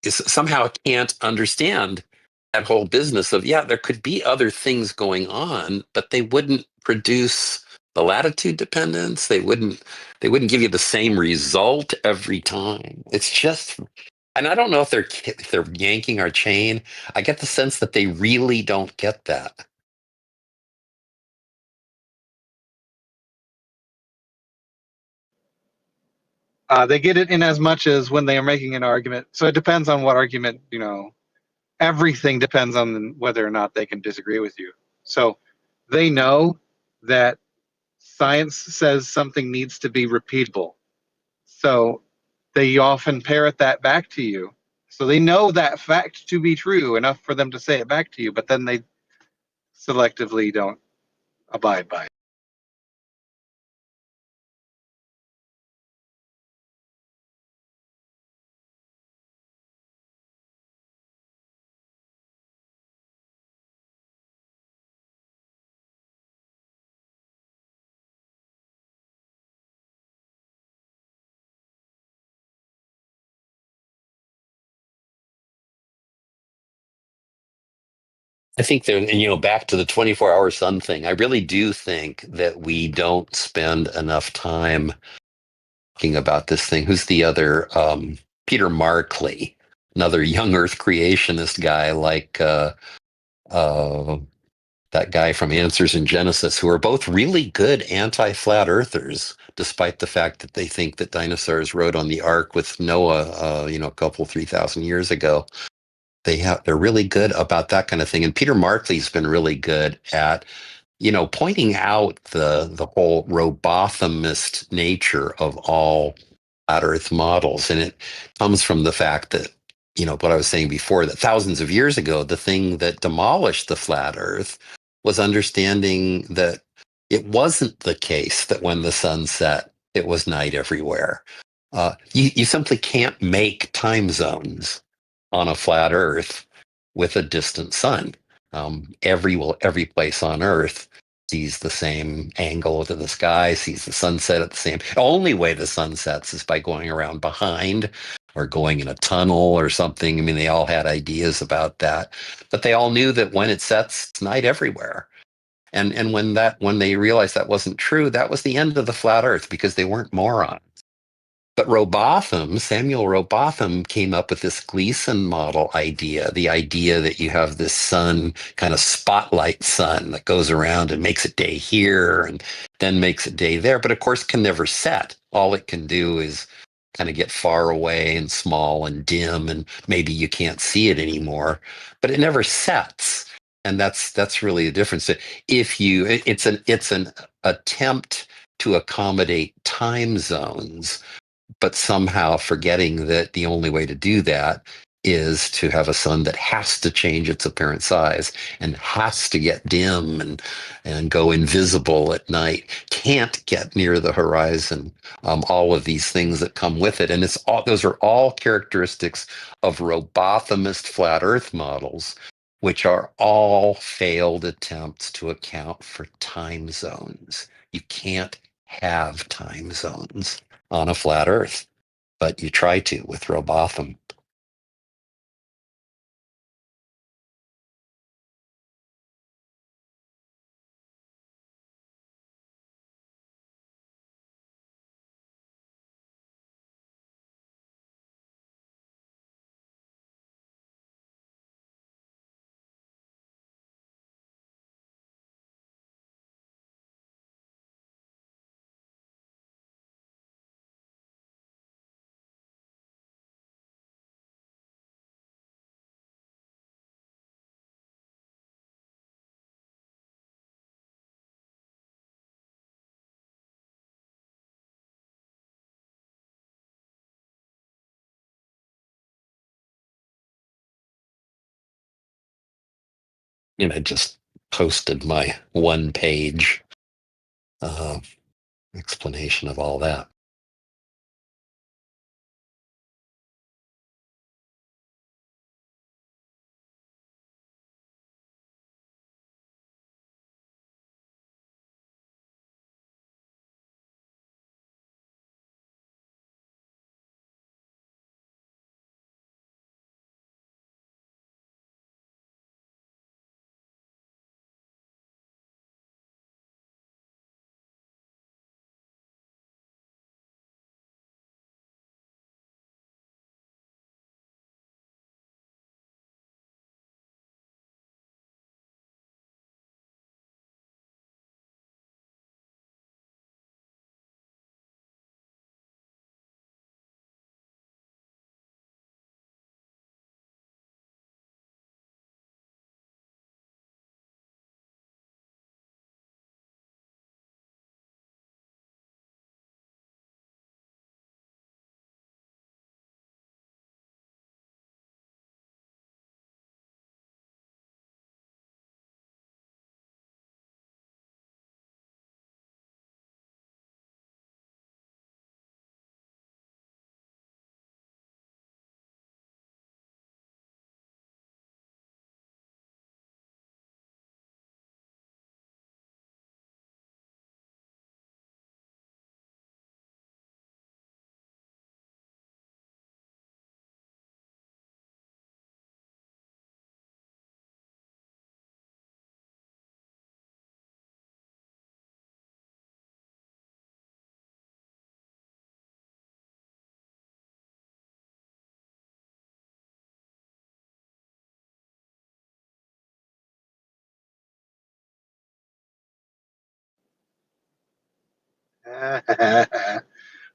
somehow can't understand that whole business of, yeah, there could be other things going on, but they wouldn't produce the latitude dependence. They wouldn't give you the same result every time. It's just, and I don't know if they're yanking our chain. I get the sense that they really don't get that. They get it in as much as when they are making an argument. So it depends on what argument, everything depends on whether or not they can disagree with you. So they know that science says something needs to be repeatable. So they often parrot that back to you. So they know that fact to be true enough for them to say it back to you, but then they selectively don't abide by it. I think that, back to the 24-hour sun thing, I really do think that we don't spend enough time talking about this thing. Who's the other? Peter Markley, another young Earth creationist guy like that guy from Answers in Genesis, who are both really good anti-flat earthers, despite the fact that they think that dinosaurs rode on the ark with Noah, a couple 3,000 years ago. They're really good about that kind of thing. And Peter Markley's been really good at, pointing out the whole robothemist nature of all flat Earth models. And it comes from the fact that, what I was saying before, that thousands of years ago, the thing that demolished the flat Earth was understanding that it wasn't the case that when the sun set, it was night everywhere. You simply can't make time zones on a flat Earth with a distant sun. Every place on Earth sees the same angle to the sky, sees the sunset at the same. The only way the sun sets is by going around behind or going in a tunnel or something. I mean, they all had ideas about that, but they all knew that when it sets, it's night everywhere. And when they realized that wasn't true, that was the end of the flat Earth because they weren't morons. But Samuel Robotham came up with this Gleason model idea, the idea that you have this sun, kind of spotlight sun that goes around and makes it day here and then makes it day there, but of course can never set. All it can do is kind of get far away and small and dim, and maybe you can't see it anymore, but it never sets. And that's really the difference. It's an attempt to accommodate time zones, but somehow forgetting that the only way to do that is to have a sun that has to change its apparent size and has to get dim and go invisible at night, can't get near the horizon, all of these things that come with it. And those are all characteristics of robothemist flat Earth models, which are all failed attempts to account for time zones. You can't have time zones on a flat Earth, but you try to with Robotham. I just posted my one-page explanation of all that.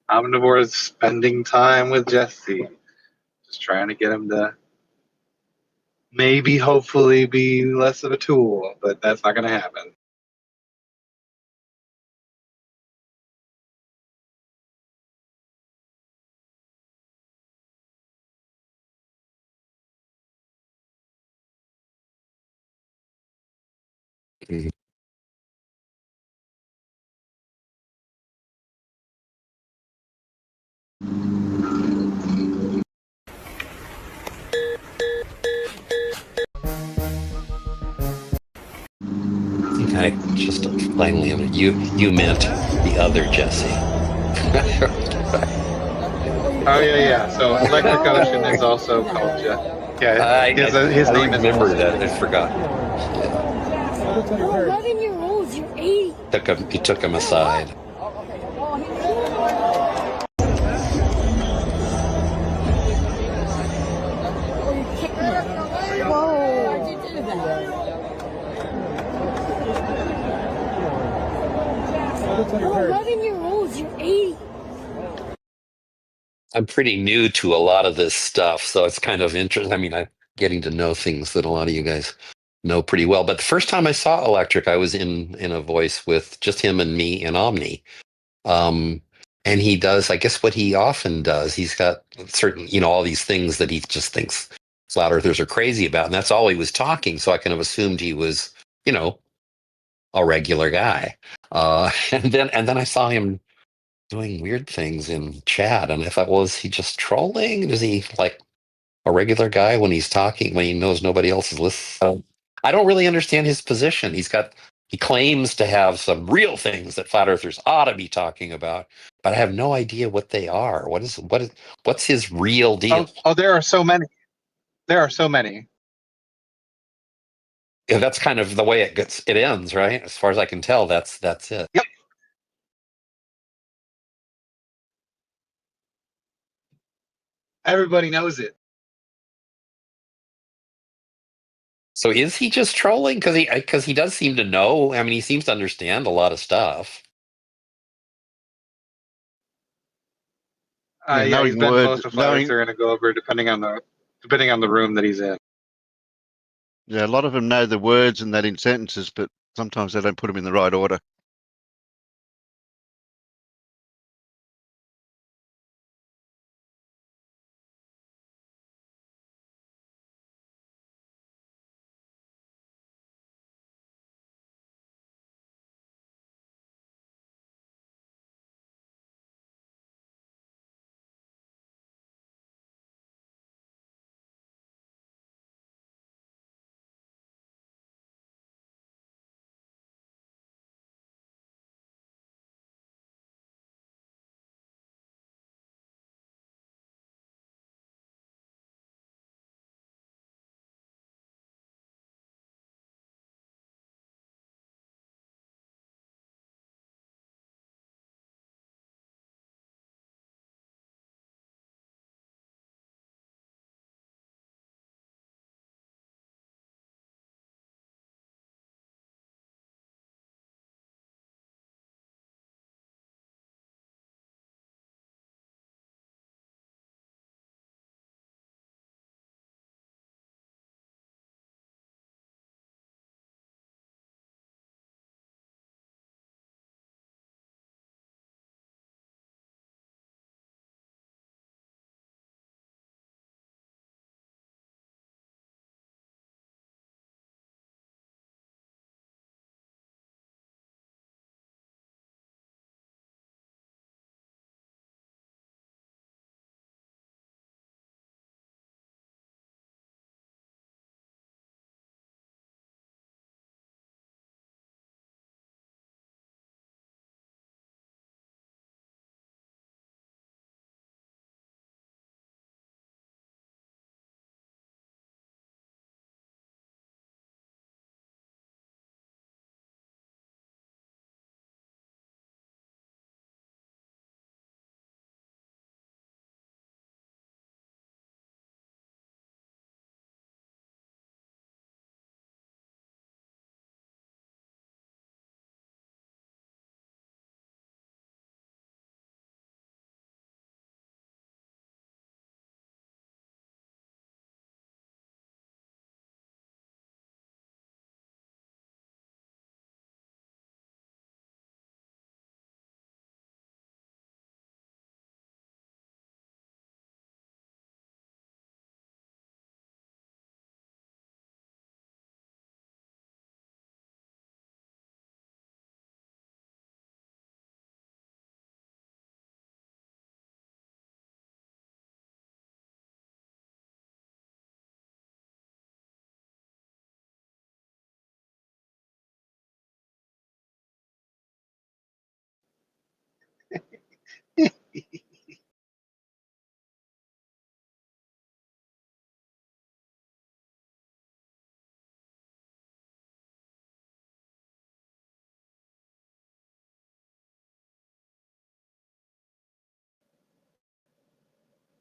Omnivore is spending time with Jesse. Just trying to get him to maybe, hopefully, be less of a tool, but that's not going to happen. Kind of just finally, you meant the other Jesse. Oh yeah. So Electric Ocean is also called Jeff. Yeah, his I name is remember also that. Jeff. I'd forgotten. Yeah. You're 11 years old. You're 8. He took him aside. You're 11 years old. You're 8. I'm pretty new to a lot of this stuff, so it's kind of interesting. I mean, I'm getting to know things that a lot of you guys know pretty well. But the first time I saw Electric, I was in a voice with just him and me in Omni. And he does, I guess, what he often does. He's got certain, all these things that he just thinks flat earthers are crazy about, and that's all he was talking. So I kind of assumed he was, a regular guy. And then I saw him doing weird things in chat, and I thought, well, is he just trolling? Is he like a regular guy when he's talking when he knows nobody else is listening? I don't really understand his position. He claims to have some real things that flat earthers ought to be talking about, but I have no idea what they are. What's his real deal? Oh, there are so many. There are so many. Yeah, that's kind of the way it ends, right? As far as I can tell, that's it. Yep. Everybody knows it. So is he just trolling? Because he does seem to know. I mean, he seems to understand a lot of stuff. Yeah, Yeah, he's been most of flat knowing, are going to go over depending on the room that he's in. yeah, a lot of them know the words and that in sentences, but sometimes they don't put them in the right order.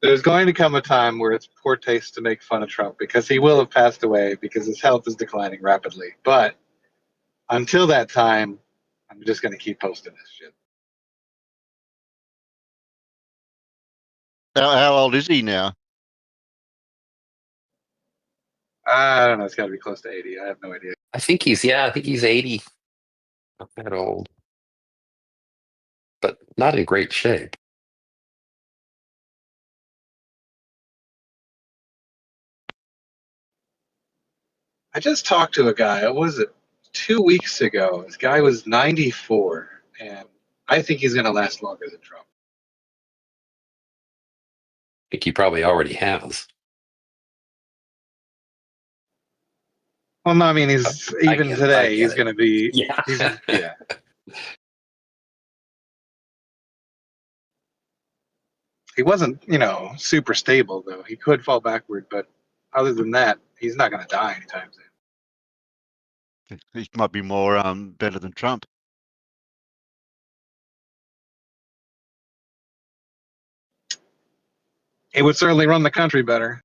There's going to come a time where it's poor taste to make fun of Trump because he will have passed away because his health is declining rapidly. But until that time, I'm just going to keep posting this shit. How old is he now? I don't know. It's got to be close to 80. I have no idea. I think he's 80. Not that old, but not in great shape. I just talked to a guy. What was it? 2 weeks ago. This guy was 94, and I think he's going to last longer than Trump. I think he probably already has. Well, no, I mean, he's even today. He's going to be. Yeah. Yeah. He wasn't, super stable though. He could fall backward, but other than that, he's not going to die anytime soon. He might be more better than Trump. He would certainly run the country better.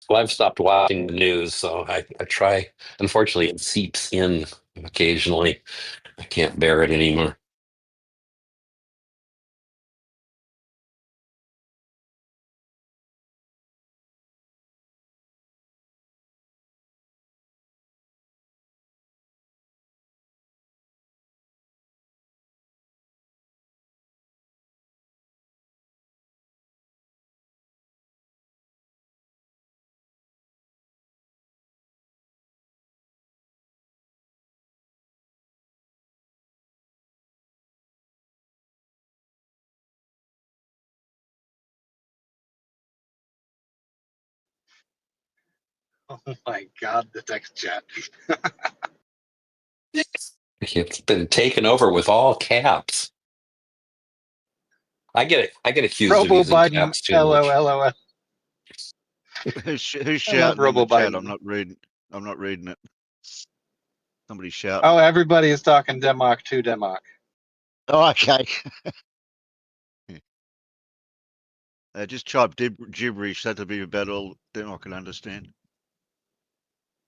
Well, I've stopped watching the news, so I try. Unfortunately, it seeps in occasionally. I can't bear it anymore. Oh my God, the text chat. It's been taken over with all caps. I get accused of Robo using Biden, caps too much. LOL. Who's I shouting love in the Robo chat? Biden. I'm not reading it. Somebody's shouting. Oh, everybody is talking Democ to Democ. Oh, okay. Just type gibberish. That'll be about all then I can understand.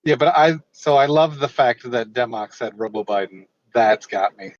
Yeah, but I love the fact that Democ said Robo Biden. That's got me.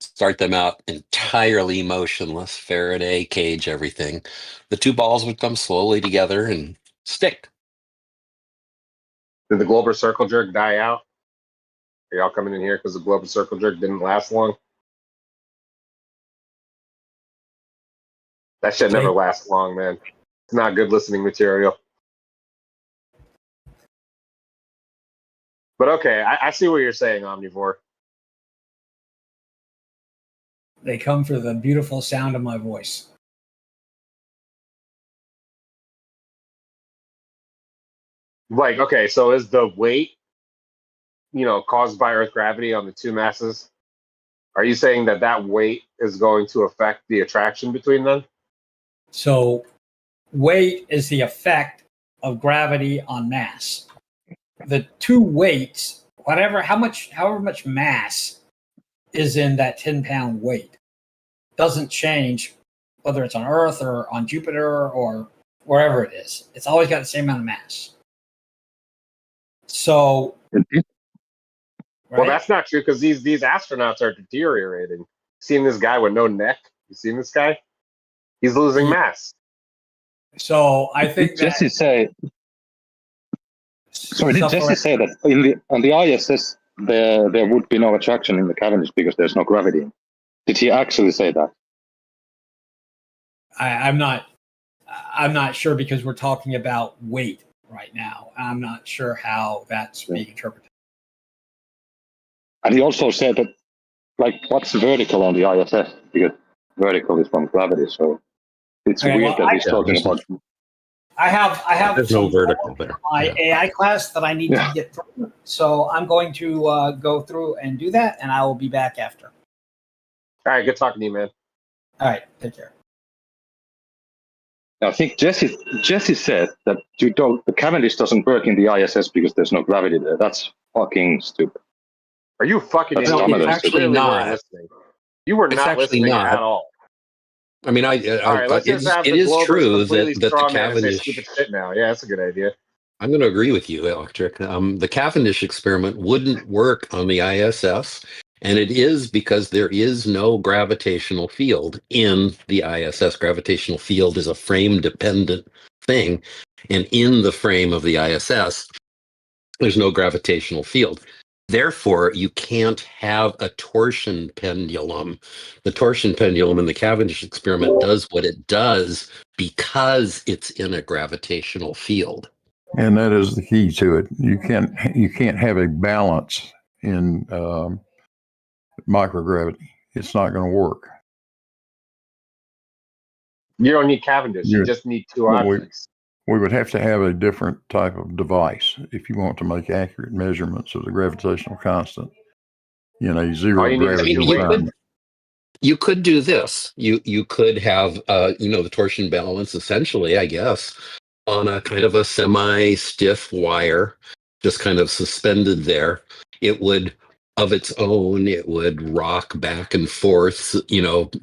start them out entirely motionless, Faraday, cage, everything. The two balls would come slowly together and stick. Did the Glober circle jerk die out? Are y'all coming in here because the Glober circle jerk didn't last long? That shit never lasts long, man. It's not good listening material. But okay, I see what you're saying, Omnivore. They come for the beautiful sound of my voice. Like, okay, so is the weight, caused by Earth gravity on the two masses, are you saying that weight is going to affect the attraction between them? So weight is the effect of gravity on mass. The two weights, however much mass is in that 10-pound weight, doesn't change whether it's on Earth or on Jupiter or wherever it is. It's always got the same amount of mass. So, right? Well, that's not true because these astronauts are deteriorating. Seen this guy with no neck? You seen this guy? He's losing mass. So I think did Jesse say that on the ISS there would be no attraction in the Cavendish because there's no gravity? Did he actually say that? I'm not sure because we're talking about weight right now. I'm not sure how that's being interpreted. And he also said that, what's vertical on the ISS? Because vertical is from gravity, so it's weird that he's talking about. I have There's no vertical there. My AI class that I need to get through, so I'm going to go through and do that, and I will be back after. All right, good talking to you, man. All right, take care. I think Jesse said that the Cavendish doesn't work in the ISS because there's no gravity there. That's fucking stupid. Are you fucking idiot? It's actually not. You were not listening at all. I mean, all right, let's just have it the is true that the Cavendish. Stupid shit now. Yeah, that's a good idea. I'm going to agree with you, Electric. The Cavendish experiment wouldn't work on the ISS, and it is because there is no gravitational field in the ISS. Gravitational field is a frame-dependent thing, and in the frame of the ISS, there's no gravitational field. Therefore, you can't have a torsion pendulum. The torsion pendulum in the Cavendish experiment does what it does because it's in a gravitational field. And that is the key to it. You can't have a balance in microgravity. It's not going to work. You don't need Cavendish. You just need two objects. We would have to have a different type of device if you want to make accurate measurements of the gravitational constant. Zero gravity. You could do this. You could have the torsion balance essentially, I guess, on a kind of a semi-stiff wire, just kind of suspended there. It would, of its own, it would rock back and forth,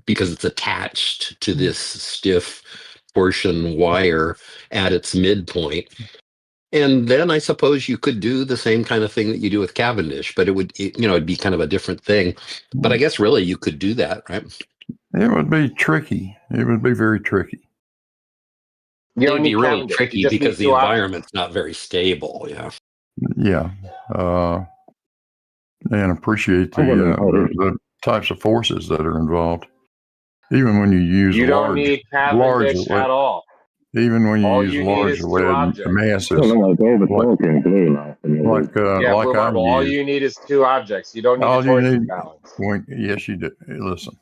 because it's attached to this stiff torsion wire at its midpoint. And then I suppose you could do the same kind of thing that you do with Cavendish, but it'd be kind of a different thing. But I guess really you could do that, right? It would be tricky. It would be very tricky. It would be really tricky because the environment's not very stable. Yeah. Yeah. And appreciate the types of forces that are involved. Even when you use don't need Cavendish at all. Even when you use large lead masses, all you need is two objects. You don't need a torsion balance. Yes, you do. Listen.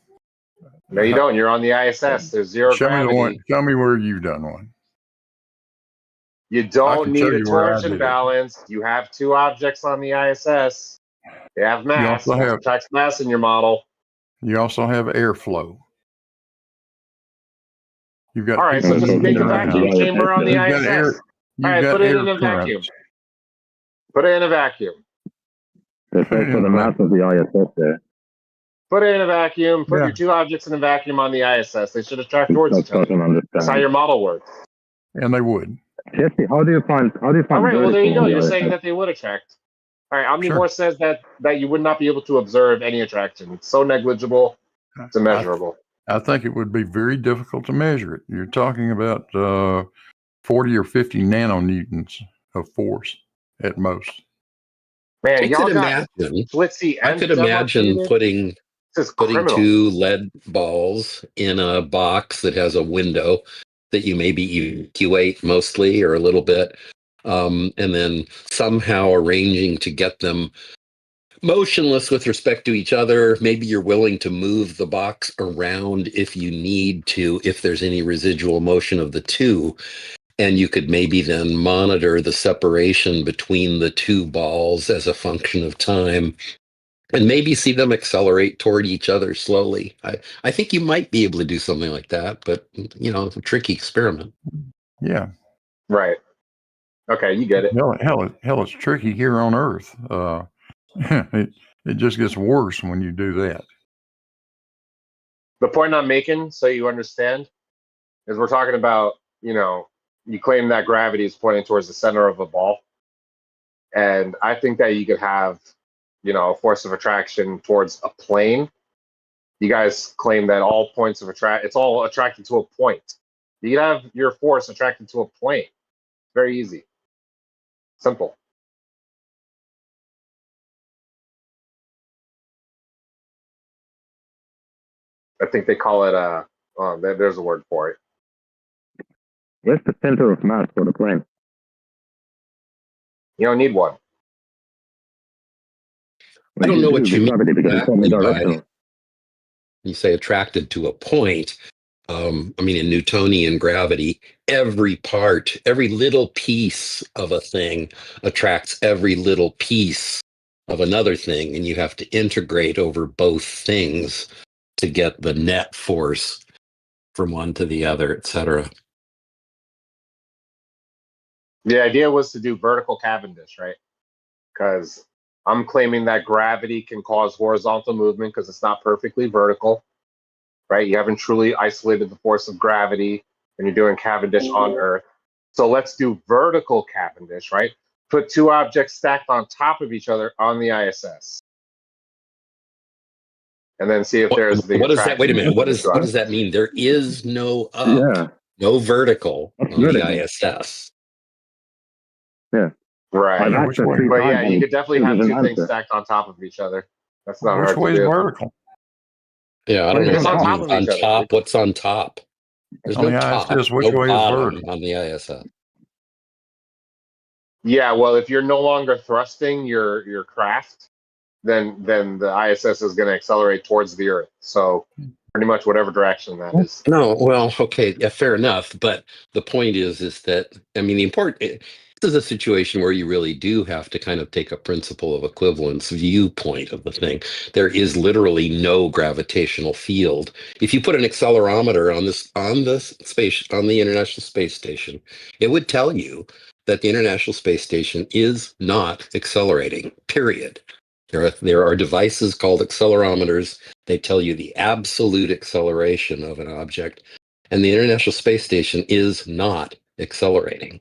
No, you don't. You're on the ISS. There's zero gravity. Show me where you've done one. You don't need a torsion balance. You have two objects on the ISS. They have mass. You attracts mass in your model. You also have airflow. You've got all right, so just make a vacuum chamber on the ISS. All right, put it in a vacuum. Put it in a vacuum. That's for the mass of the ISS there. Put it in a vacuum. Put your two objects in a vacuum on the ISS. They should attract towards each other. That's how your model works. And they would. Jesse, how do you find? All right, well there you go. You're saying that they would attract. All right, Omnivore says that you would not be able to observe any attraction. It's so negligible, it's immeasurable. I think it would be very difficult to measure it. You're talking about 40 or 50 nanonewtons of force at most. Man, I could imagine. I could imagine putting two lead balls in a box that has a window that you maybe evacuate mostly or a little bit, and then somehow arranging to get them motionless with respect to each other. Maybe you're willing to move the box around if you need to, if there's any residual motion of the two. And you could maybe then monitor the separation between the two balls as a function of time and maybe see them accelerate toward each other slowly. I think you might be able to do something like that, but it's a tricky experiment. Yeah. Right. Okay, you get it. Hell, it's tricky here on Earth. It just gets worse when you do that. The point I'm making, so you understand, is we're talking about, you claim that gravity is pointing towards the center of a ball. And I think that you could have, a force of attraction towards a plane. You guys claim that all points of it's all attracted to a point. You could have your force attracted to a plane. Very easy. Simple. I think they call it there's a word for it. Where's the center of mass for the plane? You don't need one. I don't know what you mean exactly by you say attracted to a point. In Newtonian gravity, every little piece of a thing attracts every little piece of another thing, and you have to integrate over both things to get the net force from one to the other, etc. The idea was to do vertical Cavendish, right? Because I'm claiming that gravity can cause horizontal movement because it's not perfectly vertical, right? You haven't truly isolated the force of gravity when you're doing Cavendish on Earth. So let's do vertical Cavendish, right? Put two objects stacked on top of each other on the ISS. And then see if there's the what is that? Wait a minute. What does that mean? There is no up, no vertical on the ISS. Yeah. Right. But yeah, you could definitely have two things stacked on top of each other. That's not hard to do. Which way is vertical? Yeah, I don't know. It's on top of each other. What's on top? There's no top, which no way bottom is vertical on the ISS. Yeah, well, if you're no longer thrusting your craft, then the ISS is going to accelerate towards the Earth. So pretty much whatever direction that is. No, well, okay, yeah, fair enough. But the point is that this is a situation where you really do have to kind of take a principle of equivalence viewpoint of the thing. There is literally no gravitational field. If you put an accelerometer on the International Space Station, it would tell you that the International Space Station is not accelerating, period. There are devices called accelerometers. They tell you the absolute acceleration of an object, and the International Space Station is not accelerating.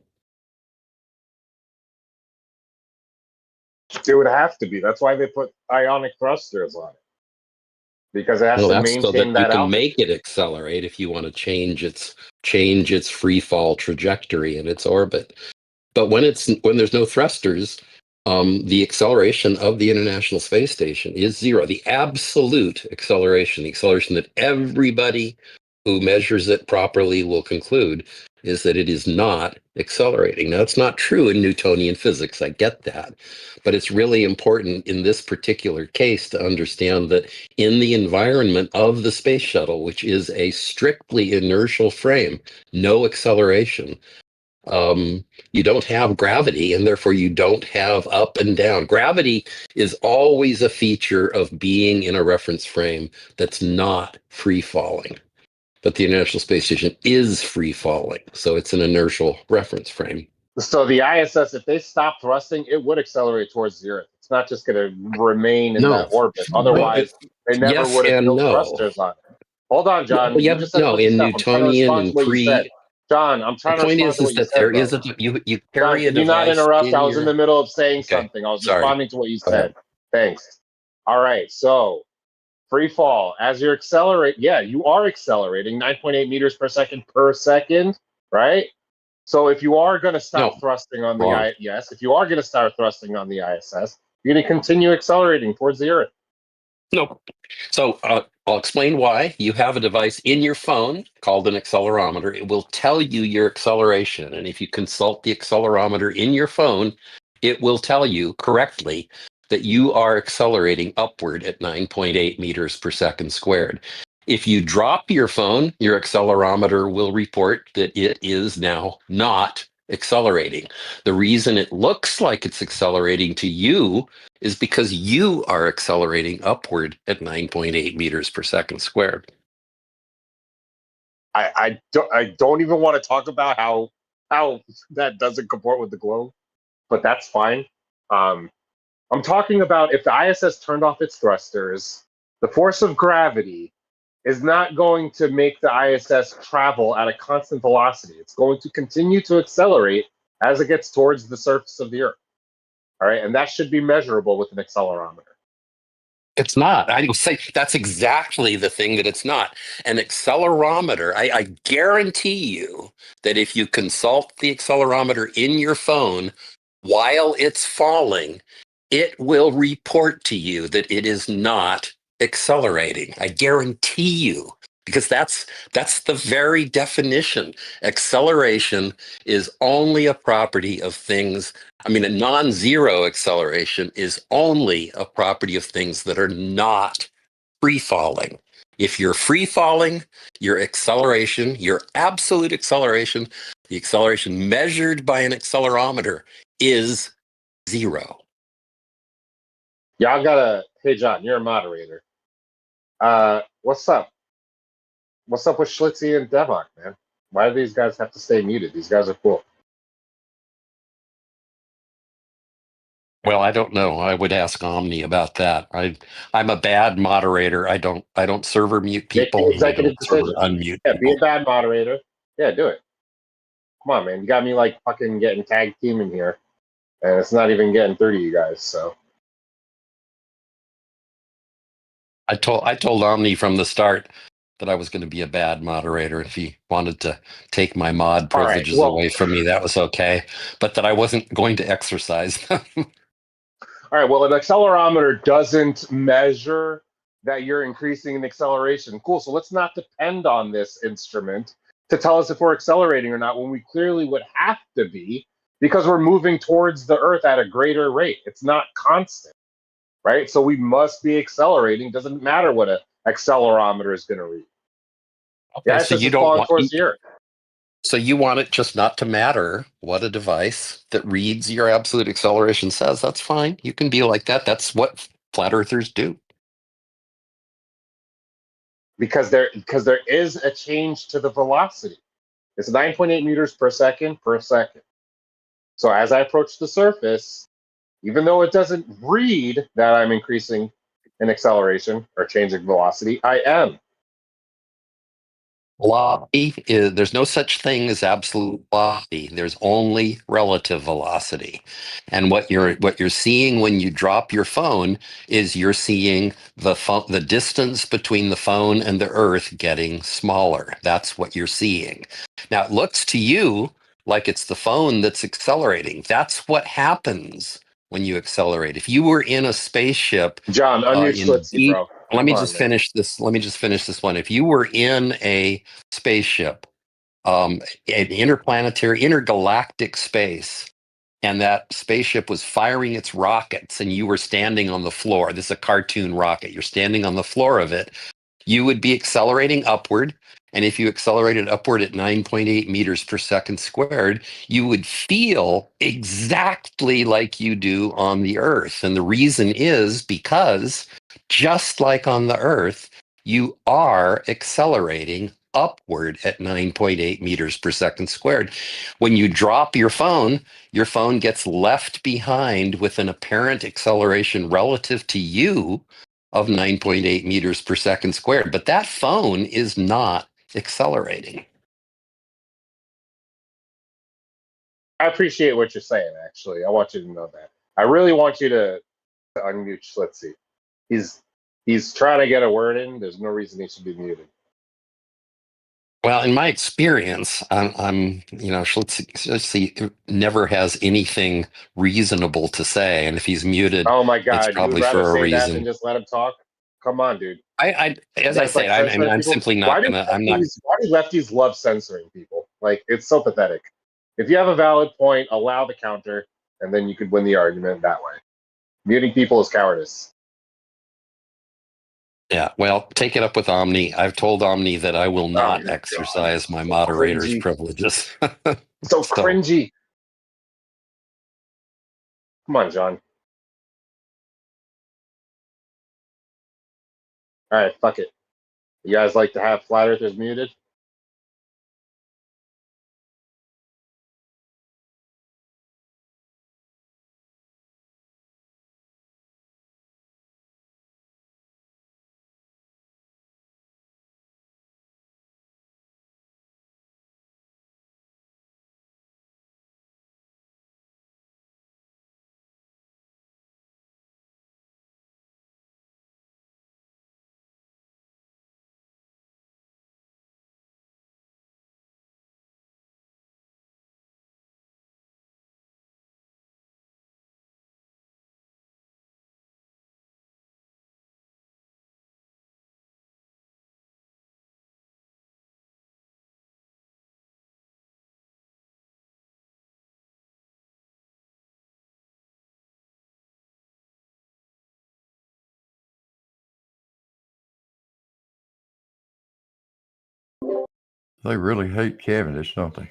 It would have to be. That's why they put ionic thrusters on it. Because it has to maintain so that you can altitude. make it accelerate if you want to change its free fall trajectory in its orbit. But when there's no thrusters, the acceleration of the International Space Station is zero. The absolute acceleration, the acceleration that everybody who measures it properly will conclude, is that it is not accelerating. Now, it's not true in Newtonian physics. I get that. But it's really important in this particular case to understand that in the environment of the space shuttle, which is a strictly inertial frame, no acceleration, you don't have gravity, and therefore you don't have up and down. Gravity is always a feature of being in a reference frame that's not free falling. But the International Space Station is free falling, so it's an inertial reference frame. So the ISS, if they stop thrusting, it would accelerate towards the Earth. It's not just going to remain in that orbit. Otherwise, they never would have built thrusters on it. Hold on, John. In Newtonian and John, I'm trying The to point respond to what is you that said, there bro. is you John, carry a can you not device interrupt? in I was in the your. middle of saying Okay, something. I was sorry. responding to what you Go ahead. said. Thanks. All right, so free fall. As you accelerate, yeah, you are accelerating 9.8 meters per second, right? So if you are going to stop No, thrusting on wrong. the yes, if you are going to start thrusting on the ISS, you're going to continue accelerating towards the Earth. No. So I'll explain why. You have a device in your phone called an accelerometer. It will tell you your acceleration. And if you consult the accelerometer in your phone, it will tell you correctly that you are accelerating upward at 9.8 meters per second squared. If you drop your phone, your accelerometer will report that it is now not accelerating. The reason it looks like it's accelerating to you is because you are accelerating upward at 9.8 meters per second squared. I don't even want to talk about how that doesn't comport with the globe, but that's fine. I'm talking about if the ISS turned off its thrusters, the force of gravity is not going to make the ISS travel at a constant velocity. It's going to continue to accelerate as it gets towards the surface of the Earth. All right, and that should be measurable with an accelerometer. It's not. I would say that's exactly the thing that it's not. An accelerometer, I guarantee you that if you consult the accelerometer in your phone while it's falling, it will report to you that it is not accelerating. I guarantee you, because that's the very definition. Acceleration is only a property of things. I mean, a non-zero acceleration is only a property of things that are not free falling. If you're free falling, your acceleration, your absolute acceleration, the acceleration measured by an accelerometer is zero. Y'all gotta. Hey, John, you're a moderator. What's up? What's up with Schlitzie and Devok, man? Why do these guys have to stay muted? These guys are cool. Well, I don't know. I would ask Omni about that. I'm a bad moderator. I don't server mute Make the people, and I executive don't server decision. unmute Yeah, be people. a bad moderator. Yeah, do it. Come on, man. You got me like fucking getting tag team in here, and it's not even getting through to you guys. So I told Omni from the start that I was going to be a bad moderator. If he wanted to take my mod all right. privileges Well, away from me, that was okay. But that I wasn't going to exercise them. all right. Well, an accelerometer doesn't measure that you're increasing in acceleration. Cool. So let's not depend on this instrument to tell us if we're accelerating or not when we clearly would have to be because we're moving towards the Earth at a greater rate. It's not constant, right? So we must be accelerating. Doesn't matter what an accelerometer is going to read. Okay, Yeah, so it's you just don't falling want towards the Earth. so you want it just not to matter what a device that reads your absolute acceleration says. That's fine. You can be like that. That's what flat earthers do. Because there is a change to the velocity. It's 9.8 meters per second. So as I approach the surface, even though it doesn't read that I'm increasing in acceleration or changing velocity, I am. Velocity is, there's no such thing as absolute velocity. There's only relative velocity. And what you're seeing when you drop your phone is you're seeing the distance between the phone and the earth getting smaller. That's what you're seeing. Now it looks to you like it's the phone that's accelerating. That's what happens when you accelerate. If you were in a spaceship John, unmute in Schlitzie, deep. bro. Let Come me on, just man. finish this. Let me just finish this one. If you were in a spaceship, an intergalactic space, and that spaceship was firing its rockets, and you were standing on the floor. This is a cartoon rocket. You're standing on the floor of it. You would be accelerating upward. And if you accelerated upward at 9.8 meters per second squared, you would feel exactly like you do on the Earth. And the reason is because just like on the Earth, you are accelerating upward at 9.8 meters per second squared. When you drop your phone gets left behind with an apparent acceleration relative to you of 9.8 meters per second squared. But that phone is not accelerating. I appreciate what you're saying. Actually, I want you to know that. I really want you to unmute. Let's see. He's trying to get a word in. There's no reason he should be muted. Well, in my experience, I'm Schlitzie never has anything reasonable to say, and if he's muted, Oh my it's God, you would probably rather for a say that than reason. just let him talk? Come on, dude. As I That's like said, censoring I'm people. simply not gonna. I'm not. Why do lefties love censoring people? Like, it's so pathetic. If you have a valid point, allow the counter, and then you could win the argument that way. Muting people is cowardice. Yeah, well, take it up with Omni. I've told Omni that I will not exercise my moderator's cringy. privileges. So cringy. Come on, John. All right, fuck it. You guys like to have flat earthers muted? They really hate Cavendish, don't they?